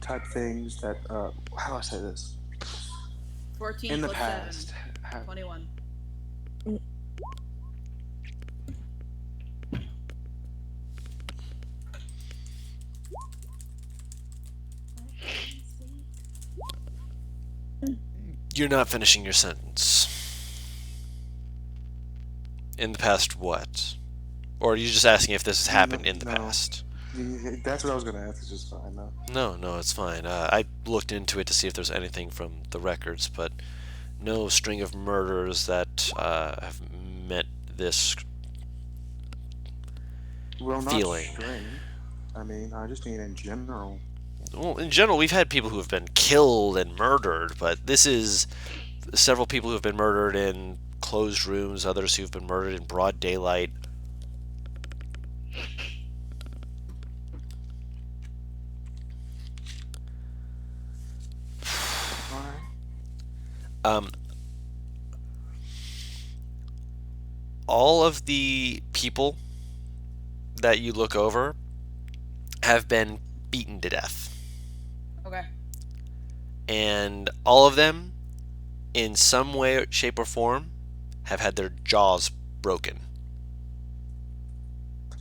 type things that how do I say this? 14 In the plus past, 7, 21. You're not finishing your sentence. In the past, what? Or are you just asking if this has happened in the No. past? That's what I was gonna ask. It's just fine though. No, it's fine. I looked into it to see if there's anything from the records, but no string of murders that have met this Well, not feeling. string. I mean, I just mean in general. Well, in general, we've had people who have been killed and murdered, but this is several people who have been murdered in closed rooms, others who've been murdered in broad daylight. Alright. All of the people that you look over have been beaten to death. Okay. And all of them, in some way, shape, or form, have had their jaws broken.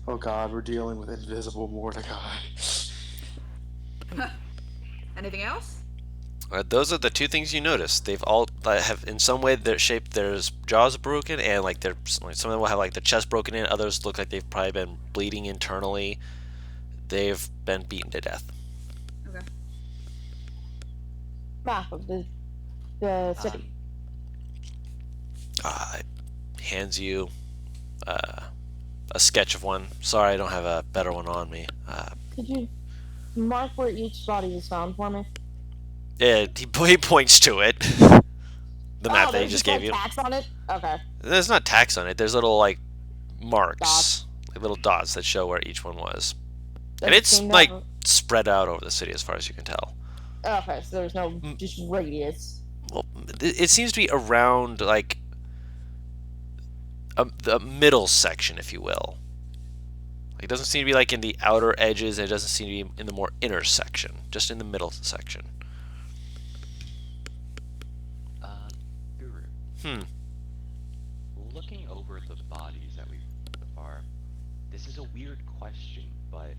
Oh God, we're dealing with invisible Mordecai. Anything else? Those are the two things you notice. They've all have, in some way, their shape, their jaws broken, and like some of them will have like their chest broken in. Others look like they've probably been bleeding internally. They've been beaten to death. Okay. Map of the city. Hands you a sketch of one. Sorry, I don't have a better one on me. Could you mark where each body was found for me? Yeah, he points to it. The map that he there's just gave like you. Tax on it. Okay. There's not tax on it. There's little like marks, Dots. like little dots that show where each one was, Does and it it's seem to like have spread out over the city as far as you can tell. Okay, so there's no just radius. Well, it seems to be around like the middle section, if you will. Like, it doesn't seem to be like in the outer edges, and it doesn't seem to be in the more inner section. Just in the middle section. Guru. Looking over the bodies that we've so far, this is a weird question, but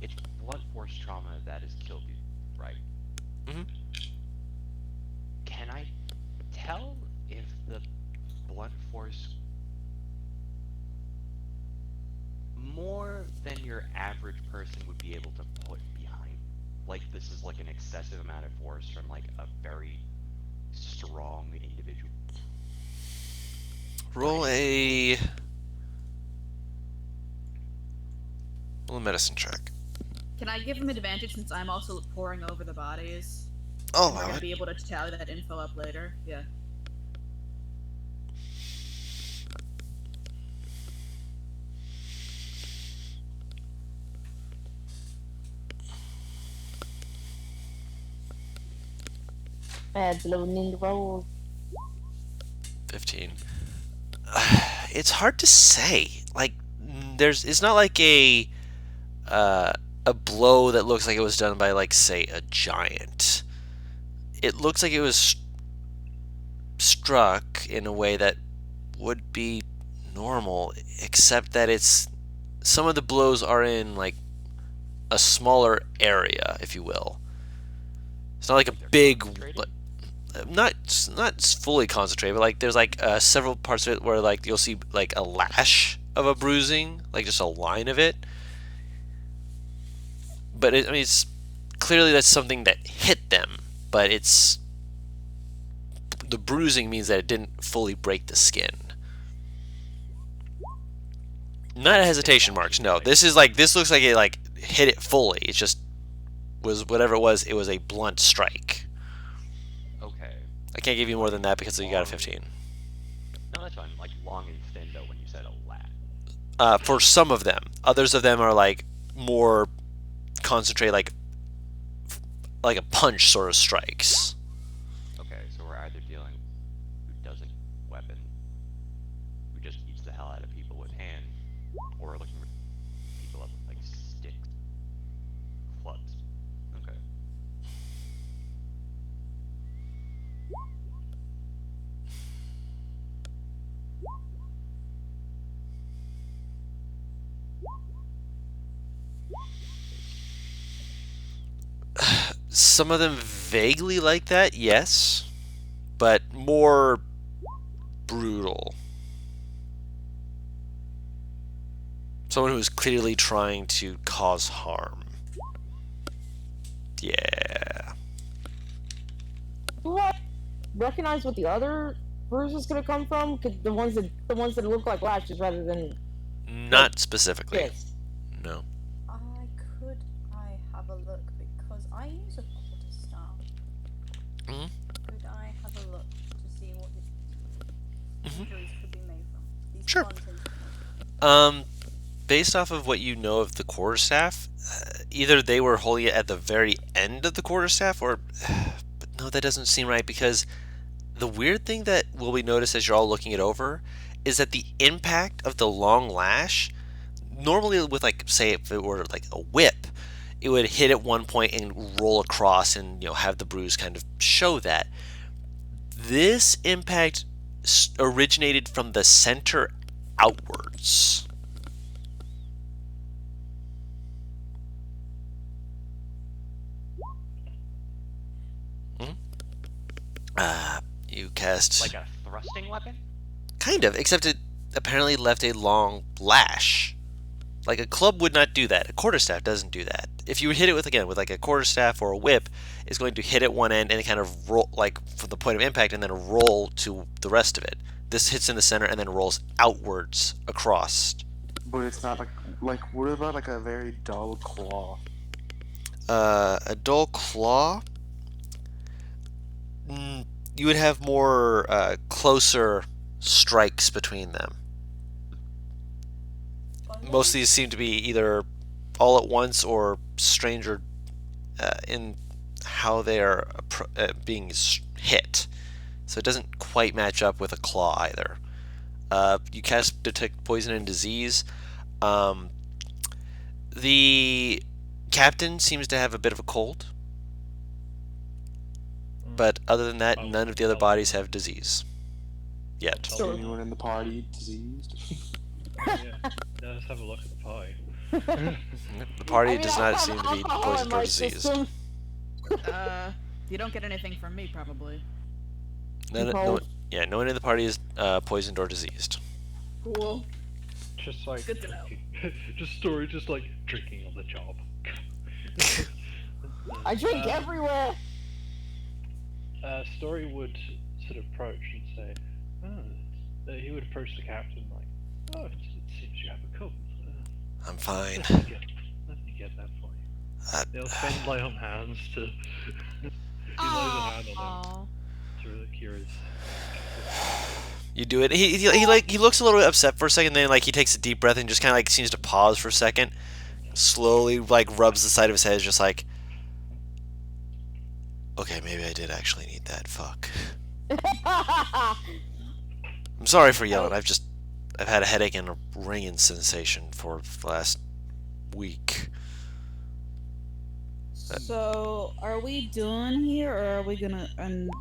it's blunt force trauma that has killed you, right? Mhm. Can I tell if the blunt force more than your average person would be able to put behind? Like this is like an excessive amount of force from like a very strong individual. Roll a medicine check. Can I give him an advantage since I'm also poring over the bodies? I'll And we're allow gonna it. be able to tally that info up later. Yeah. Adds loading in the rolls. 15. It's hard to say. Like, it's not like uh, a blow that looks like it was done by, like, say, a giant. It looks like it was struck in a way that would be normal, except that some of the blows are in, like, a smaller area, if you will. It's not like a big, not fully concentrated, but like there's like several parts of it where like you'll see like a lash of a bruising, like just a line of it. But I mean, it's clearly that's something that hit them, but the bruising means that it didn't fully break the skin. Not a hesitation marks. No, this looks like it like hit it fully. It just was whatever it was. It was a blunt strike. Okay. I can't give you more than that because you got a 15. No, that's fine. Like long and thin though. When you said a lat. For some of them, others of them are like more concentrated, like a punch sort of strikes. Okay, so we're either dealing who doesn't weapon, who just beats the hell out of people with hand, or we're looking for people up with like sticks, clubs. Okay. Some of them vaguely like that, yes, but more brutal. Someone who's clearly trying to cause harm. Yeah. Do I recognize what the other bruises could have come from? The ones that look like lashes rather than Not specifically. yes. No. I have a look because I use a quarterstaff. Mhm. Could I have a look to see what the injuries could be made from? These Sure. blunt injuries. Based off of what you know of the quarterstaff, either they were holding it at the very end of the quarterstaff, or but no, that doesn't seem right because the weird thing that will be noticed as you're all looking it over is that the impact of the long lash, normally with like say if it were like a whip, it would hit at one point and roll across and have the bruise kind of show that. This impact originated from the center outwards. You cast Like a thrusting weapon? kind of, except it apparently left a long lash. Like a club would not do that. A quarterstaff doesn't do that. If you hit it with like a quarterstaff or a whip, it's going to hit at one end and it kind of roll like from the point of impact and then roll to the rest of it. This hits in the center and then rolls outwards across. But it's not like what about like a very dull claw? A dull claw. You would have more closer strikes between them. Most of these seem to be either all at once or stranger in how they are being hit. So it doesn't quite match up with a claw either. You cast Detect Poison and Disease. The captain seems to have a bit of a cold. But other than that, none of the other bodies have disease. Yet. Is anyone in the party diseased? Yeah, let's have a look at the pie. The party does not seem to be poisoned or diseased. you don't get anything from me, probably. Yeah, no one in the party is poisoned or diseased. Cool. Just like Good to know. just story, just like drinking on the job. I drink everywhere. Story would sort of approach and say, he would approach the captain like, "Oh, it seems you have a cold. I'm fine. Let me get that for you." Uh, They'll then lay on hands to. He lays a hand on them to really cure his. You do it. He looks a little bit upset for a second, then like he takes a deep breath and just kind of like seems to pause for a second, slowly like rubs the side of his head, just like, okay, maybe I did actually need that. Fuck. I'm sorry for yelling. I've had a headache and a ringing sensation for the last week. So, are we done here, or are we gonna?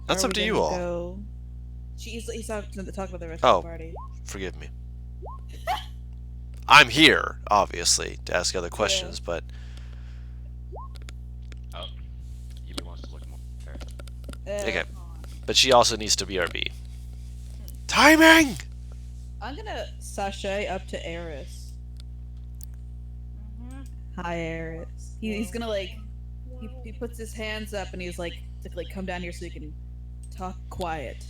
That's are up we to you gonna all. Go? He's talking to the rest of Oh. the party. Forgive me. I'm here, obviously, to ask other questions, but Oh, Yubi wants to look more. okay. But she also needs to BRB. Timing. I'm gonna sashay up to Eris. Hi, Eris. He's gonna like. He puts his hands up and he's like, come down here so you can talk quiet.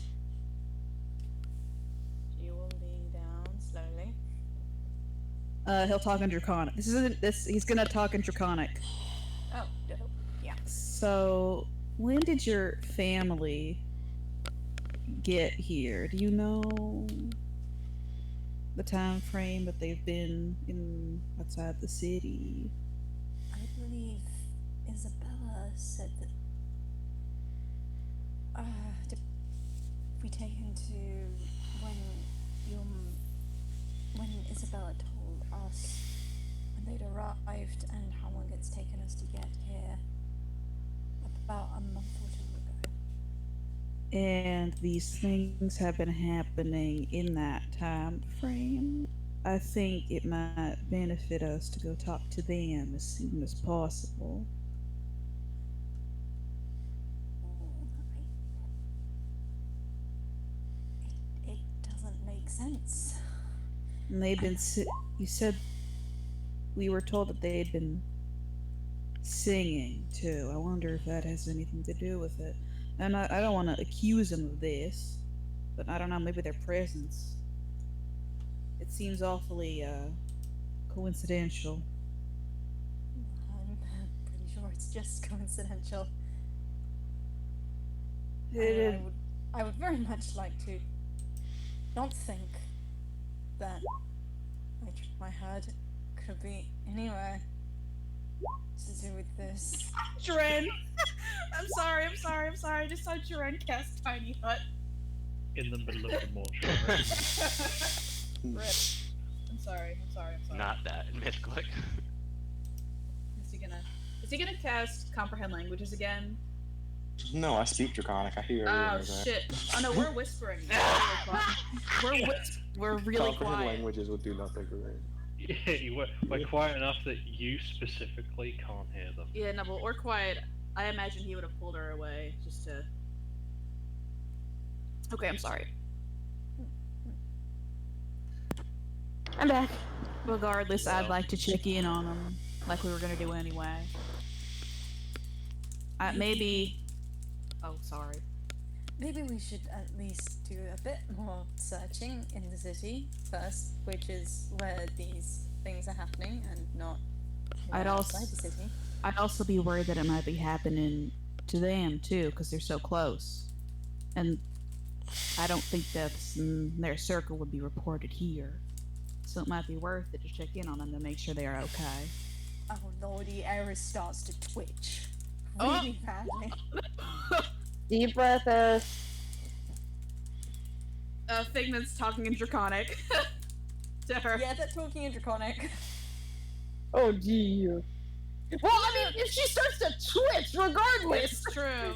She will lean down slowly. He'll talk in Draconic. He's gonna talk in Draconic. Oh, dope. Yeah. So, when did your family get here? Do you know the time frame that they've been in outside the city? I believe Isabella said that we take into when Isabella told us when they'd arrived and how long it's taken us to get here, about a month or two ago. And these things have been happening in that time frame. I think it might benefit us to go talk to them as soon as possible. It doesn't make sense. And they've been. You said we were told that they had been singing too. I wonder if that has anything to do with it. And I don't want to accuse them of this, but I don't know. Maybe their presence. It seems awfully coincidental. I'm pretty sure it's just coincidental. I would very much like to not think that my head could be anywhere to do with this. Dren! I'm sorry. I just saw Dren cast Tiny Hut. In the middle of the mortuary. Rip. I'm sorry. Not that mythically. Is he gonna cast Comprehend Languages again? No, I speak Draconic. I hear Oh everything. shit! Oh no, we're whispering. We're really Comprehend quiet. languages would do nothing for me. Yeah, we're quiet enough that you specifically can't hear them. Yeah, no, but we're quiet. I imagine he would have pulled her away just to. Okay, I'm sorry. I'm back. Regardless, I'd like to check in on him, like we were gonna do anyway. Maybe. Oh, sorry. Maybe we should at least do a bit more searching in the city first, which is where these things are happening, and not outside the city. I'd also be worried that it might be happening to them too, because they're so close, and I don't think deaths in their circle would be reported here. So it might be worth it to check in on them to make sure they are okay. Oh lordy, Eris starts to twitch really badly. Deep breath, Eris. Figment's talking in Draconic to her. Yeah, they're talking in Draconic. Oh dear. Well, I mean, if she starts to twitch, regardless. It's true.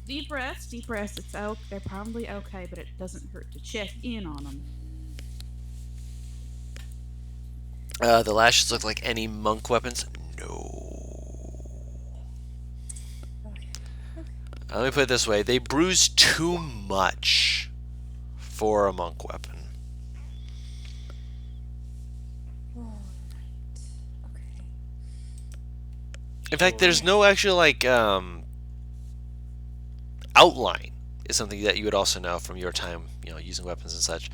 Deep breaths. It's they're probably okay, but it doesn't hurt to check in on them. The lashes look like any monk weapons. No. Okay. Let me put it this way: they bruise too much for a monk weapon. Alright. Okay. In fact, there's So, no actual outline. Is something that you would also know from your time, using weapons and such.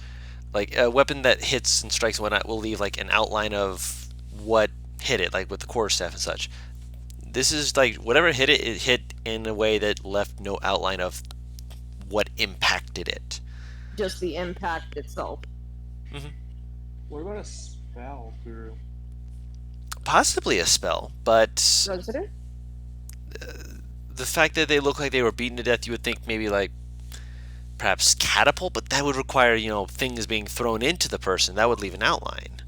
Like a weapon that hits and strikes and whatnot will leave like an outline of what hit it, like with the quarterstaff and such. This is like whatever hit it, it hit in a way that left no outline of what impacted it. Just the impact itself. What about a spell, Guru? Possibly a spell, but Resident? the fact that they look like they were beaten to death, you would think maybe like perhaps catapult, but that would require, things being thrown into the person. That would leave an outline.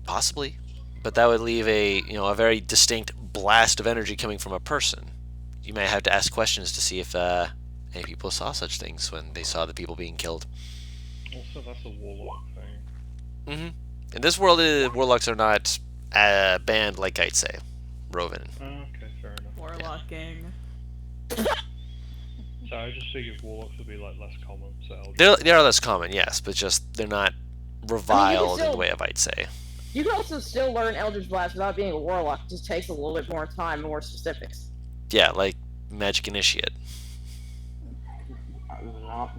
Possibly. But that would leave a very distinct blast of energy coming from a person. You might have to ask questions to see if any people saw such things when they saw the people being killed. also, that's a warlock thing. In this world, warlocks are not banned like I'd say. Roven. Okay, fair enough. Warlocking. So I just figured warlocks would be like less common. So They are less common, yes, but just they're not reviled in the way of I'd say. You can also still learn Eldritch Blast without being a warlock. It just takes a little bit more time and more specifics. Yeah, like Magic Initiate.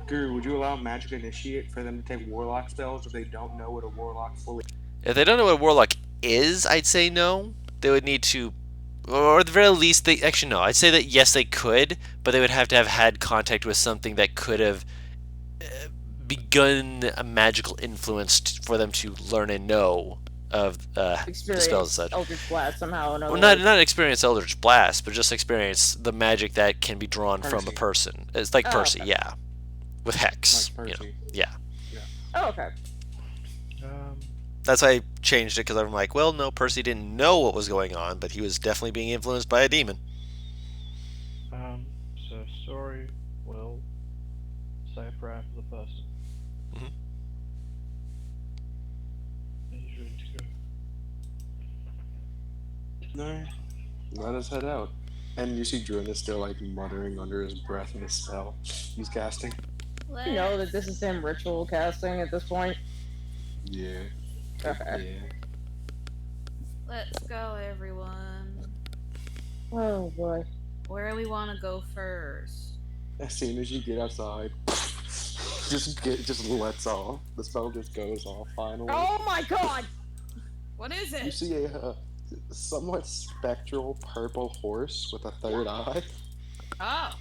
Guru, would you allow Magic Initiate for them to take warlock spells if they don't know what a warlock fully? If they don't know what a warlock is, I'd say no. They would need to, or at the very least, they actually no. I'd say that yes, they could, but they would have to have had contact with something that could have begun a magical influence for them to learn and know of the spells and such. Eldritch Blast somehow. Well, not experience Eldritch Blast, but just experience the magic that can be drawn from a person. It's like Percy, okay. yeah, with Hex. Like Percy. Yeah. Oh, okay. That's why I changed it, because I'm like, well, no, Percy didn't know what was going on, but he was definitely being influenced by a demon. So story will say a prayer for the person. He's ready to go. No. Let us head out. And you see Drun is still like muttering under his breath in his spell he's casting. You know that this is him ritual casting at this point. Yeah. Okay. Yeah. Let's go, everyone. Oh boy. Where do we want to go first? As soon as you get outside, just lets off. The spell just goes off finally. Oh my god! What is You it? see a somewhat spectral purple horse with a third eye. Oh.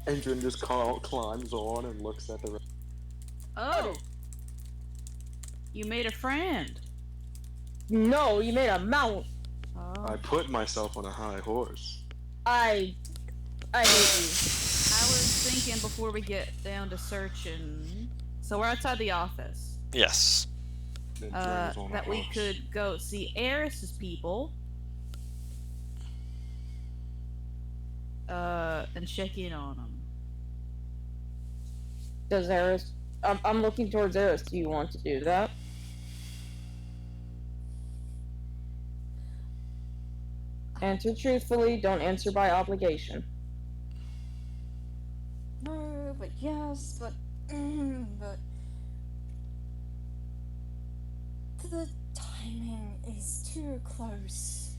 And Drun just climbs on and looks at the. Oh. You made a friend. No, you made a mount. Oh. I put myself on a high horse. I hate you. I was thinking before we get down to searching. So we're outside the office. Yes. Then Drun is on a That we horse. could go see Eris's people. And check in on them. Does Eris? I'm looking towards Eris. Do you want to do that? Answer truthfully. Don't answer by obligation. No, but yes, but but the timing is too close,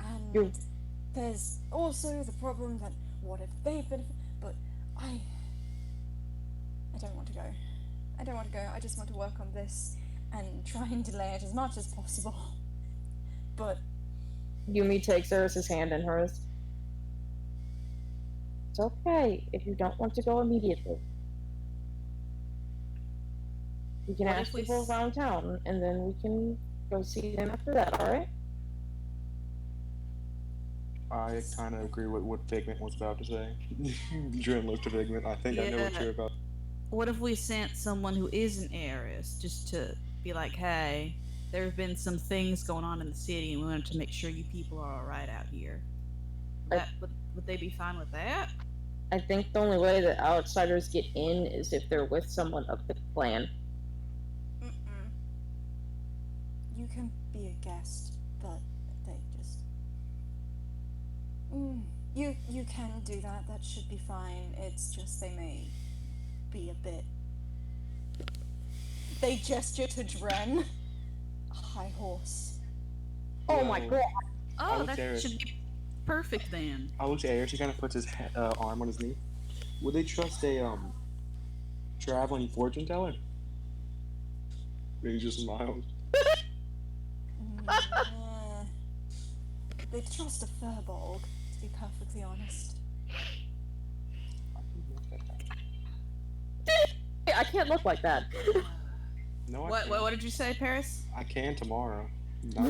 and You- there's also the problem that what if they've been? But I don't want to go. I don't want to go. I just want to work on this and try and delay it as much as possible. But Yumi takes Eris's hand in hers. It's okay if you don't want to go immediately. We can What ask if we people s- around town, and then we can go see them after that. All right? I kind of agree with what Figment was about to say. Drun looked at Figment. I think I know what Yeah. you're about. What if we sent someone who isn't Eris just to be like, hey, there have been some things going on in the city and we wanted to make sure you people are alright out here. Would they be fine with that? I think the only way that outsiders get in is if they're with someone of the clan. you can be a guest, but You can do that. That should be fine. It's just they may be a bit. They gesture to Dren. High horse. Oh my Yo, god. Oh, looked that at should be perfect then. I looked at Eric. He kind of puts his arm on his knee. Would they trust a traveling fortune teller? He just smiled. Eh. They trust a furbolg, to be perfectly honest. I can't look like that. No, What did you say, Paris? I can tomorrow. No.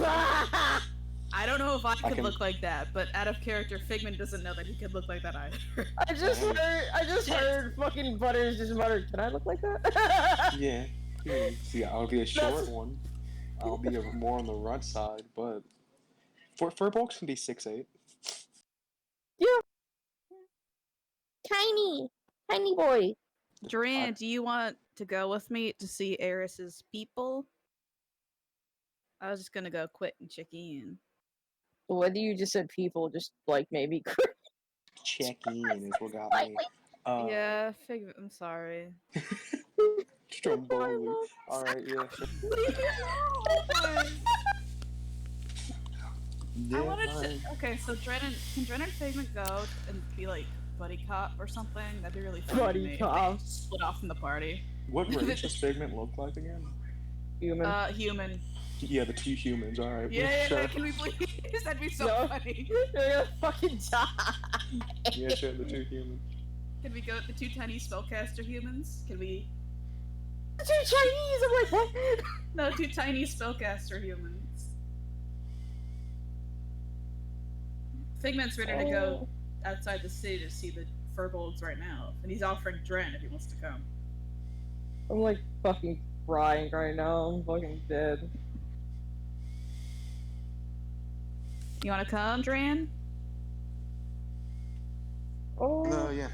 I don't know if I could can- look like that, but out of character, Figment doesn't know that he could look like that either. I just heard fucking Butters just mutter, can I look like that? Yeah. See, I'll be a short one. I'll be more on the runt side, but furbolgs can be 6'8". Tiny boy. Duran, do you want to go with me to see Eris's people? I was just gonna go quick and check in. Whether you just said people, just like maybe. Check in is what got me. Yeah, Figment, I'm sorry. Stromboli. Alright, yeah. I wanted to. Okay, so can Dren and Figment go and be like buddy cop or something? That'd be really fun. Buddy cop. Split off from the party. What race does Figment look like again? Human. Human. Yeah, the two humans, alright. Yeah, sure. can we please? That'd be so No. funny. You're gonna fucking die. Yeah, sure, the two humans. Can we go with the two tiny spellcaster humans? Can we? Two Chinese. I'm like, what? No, two tiny spellcaster humans. Figment's ready to go outside the city to see the furbolgs right now, and he's offering Dren if he wants to come. I'm like fucking crying right now. I'm fucking dead. You want to come, Dren? Oh. No, yeah.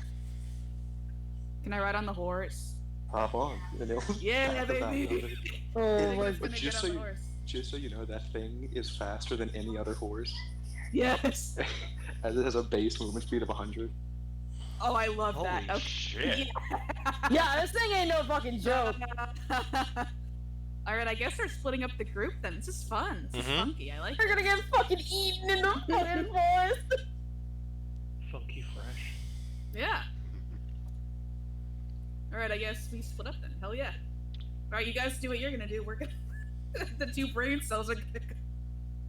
Can I ride on the horse? Hop on. And it'll Yeah, tap the back baby. of it. Oh my. But just so you know, that thing is faster than any other horse. Yes. As it has a base movement speed of 100. Oh, I love that. Holy Okay. shit. Yeah, this thing ain't no fucking joke. Alright, I guess we're splitting up the group then. This is fun. This is Mhm. funky. I like We're it. gonna get fucking eaten in the fucking forest. Funky fresh. Yeah. Alright, I guess we split up then. Hell yeah. Alright, you guys do what you're gonna do. We're gonna. The two brain cells are gonna go.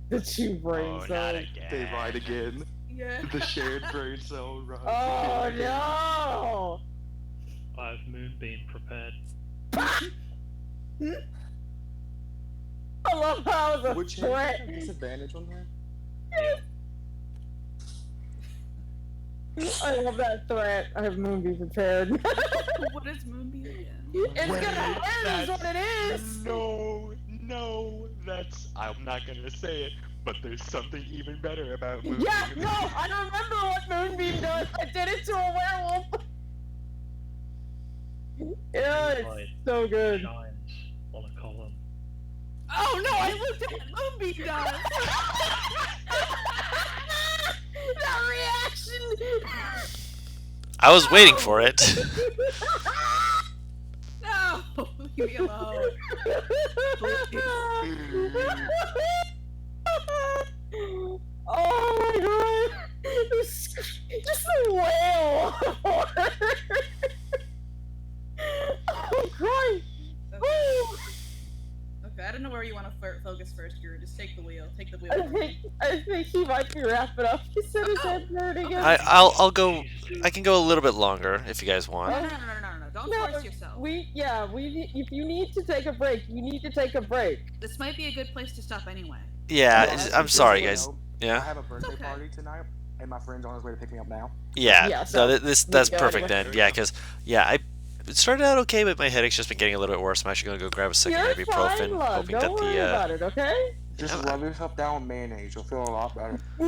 The two brain Oh, not cells. again. They ride again. Yeah. The shared brain cell ride. Oh no! I have Moonbeam prepared. I love how the Would you threat. have disadvantage on that? I love that threat. I have Moonbeam prepared. What is Moonbeam again? It's gonna hurt is what it is! No, that's. I'm not gonna say it, but there's something even better about Moonbeam. Yeah, no, I don't remember what Moonbeam does. I did it to a werewolf. Yeah, it's Light so good. shines on a column. Oh no, I looked at what Moonbeam does! That reaction! I was waiting for it. No! Leave me alone. Oh my god! Just a whale! Oh, Christ! Okay, I don't know where you want to focus first, Guru. Just take the wheel. Take the wheel. I think he might be wrapping up. He said his head hurting again. I'll go. I can go a little bit longer if you guys No, want. no, no, no, no, no. Don't No, force yourself. if you need to take a break, you need to take a break. This might be a good place to stop anyway. Yeah, Well, I'm just sorry, so you guys. know, I Yeah, have a birthday okay. party tonight, and my friend's on his way to pick me up now. yeah. Yeah, No, so that's we go perfect anyway. then. Yeah, because I it started out okay, but my headache's just been getting a little bit worse. I'm actually gonna go grab a second You're ibuprofen, fine, love. hoping Don't that worry the. about it, okay? Just Yeah, rub yourself down with mayonnaise. You'll feel a lot better. No!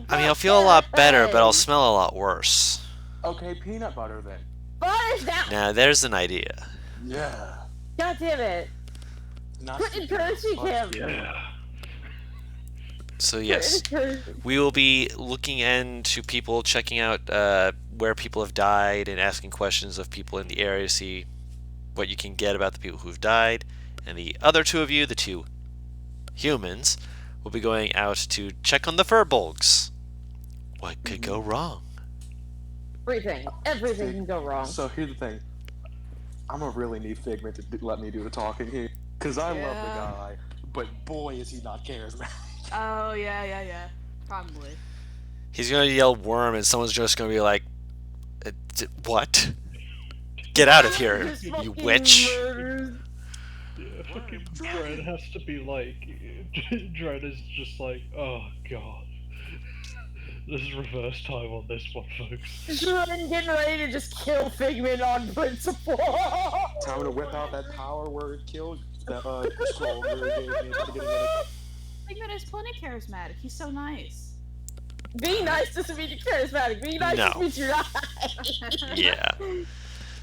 I mean, I'll feel a lot better, but I'll Butter! smell a lot worse. Okay, peanut butter then. Butter's down! Now, there's an idea. Yeah. God damn it. Not Quit encouraging him! Yeah. So yes, we will be looking into people, checking out where people have died, and asking questions of people in the area to see what you can get about the people who've died. And the other two of you, the two humans, will be going out to check on the furbolgs. What could go wrong? Everything can go wrong. So here's the thing. I'm gonna really need Figment to let me do the talking here, cause I love the Yeah. guy, but boy is he not charismatic. Oh yeah. Probably. He's gonna yell worm, and someone's just gonna be like, "What? Get out of here, you witch!" Yeah, fucking Dread has to be like. Dread is just like, oh god. There's reverse time on this one, folks. Jordan getting ready to just kill Figment on principle. Time to whip out that power word kill that scroll gave me at the beginning of Figment is plenty charismatic. He's so nice. Being nice doesn't mean you're charismatic. Being nice No. just means you're not. Yeah.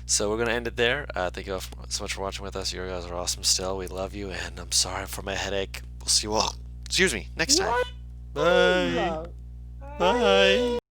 So we're gonna end it there. Thank you all so much for watching with us. You guys are awesome still. We love you, and I'm sorry for my headache. We'll see you all. Excuse me. Next time. Bye. Bye.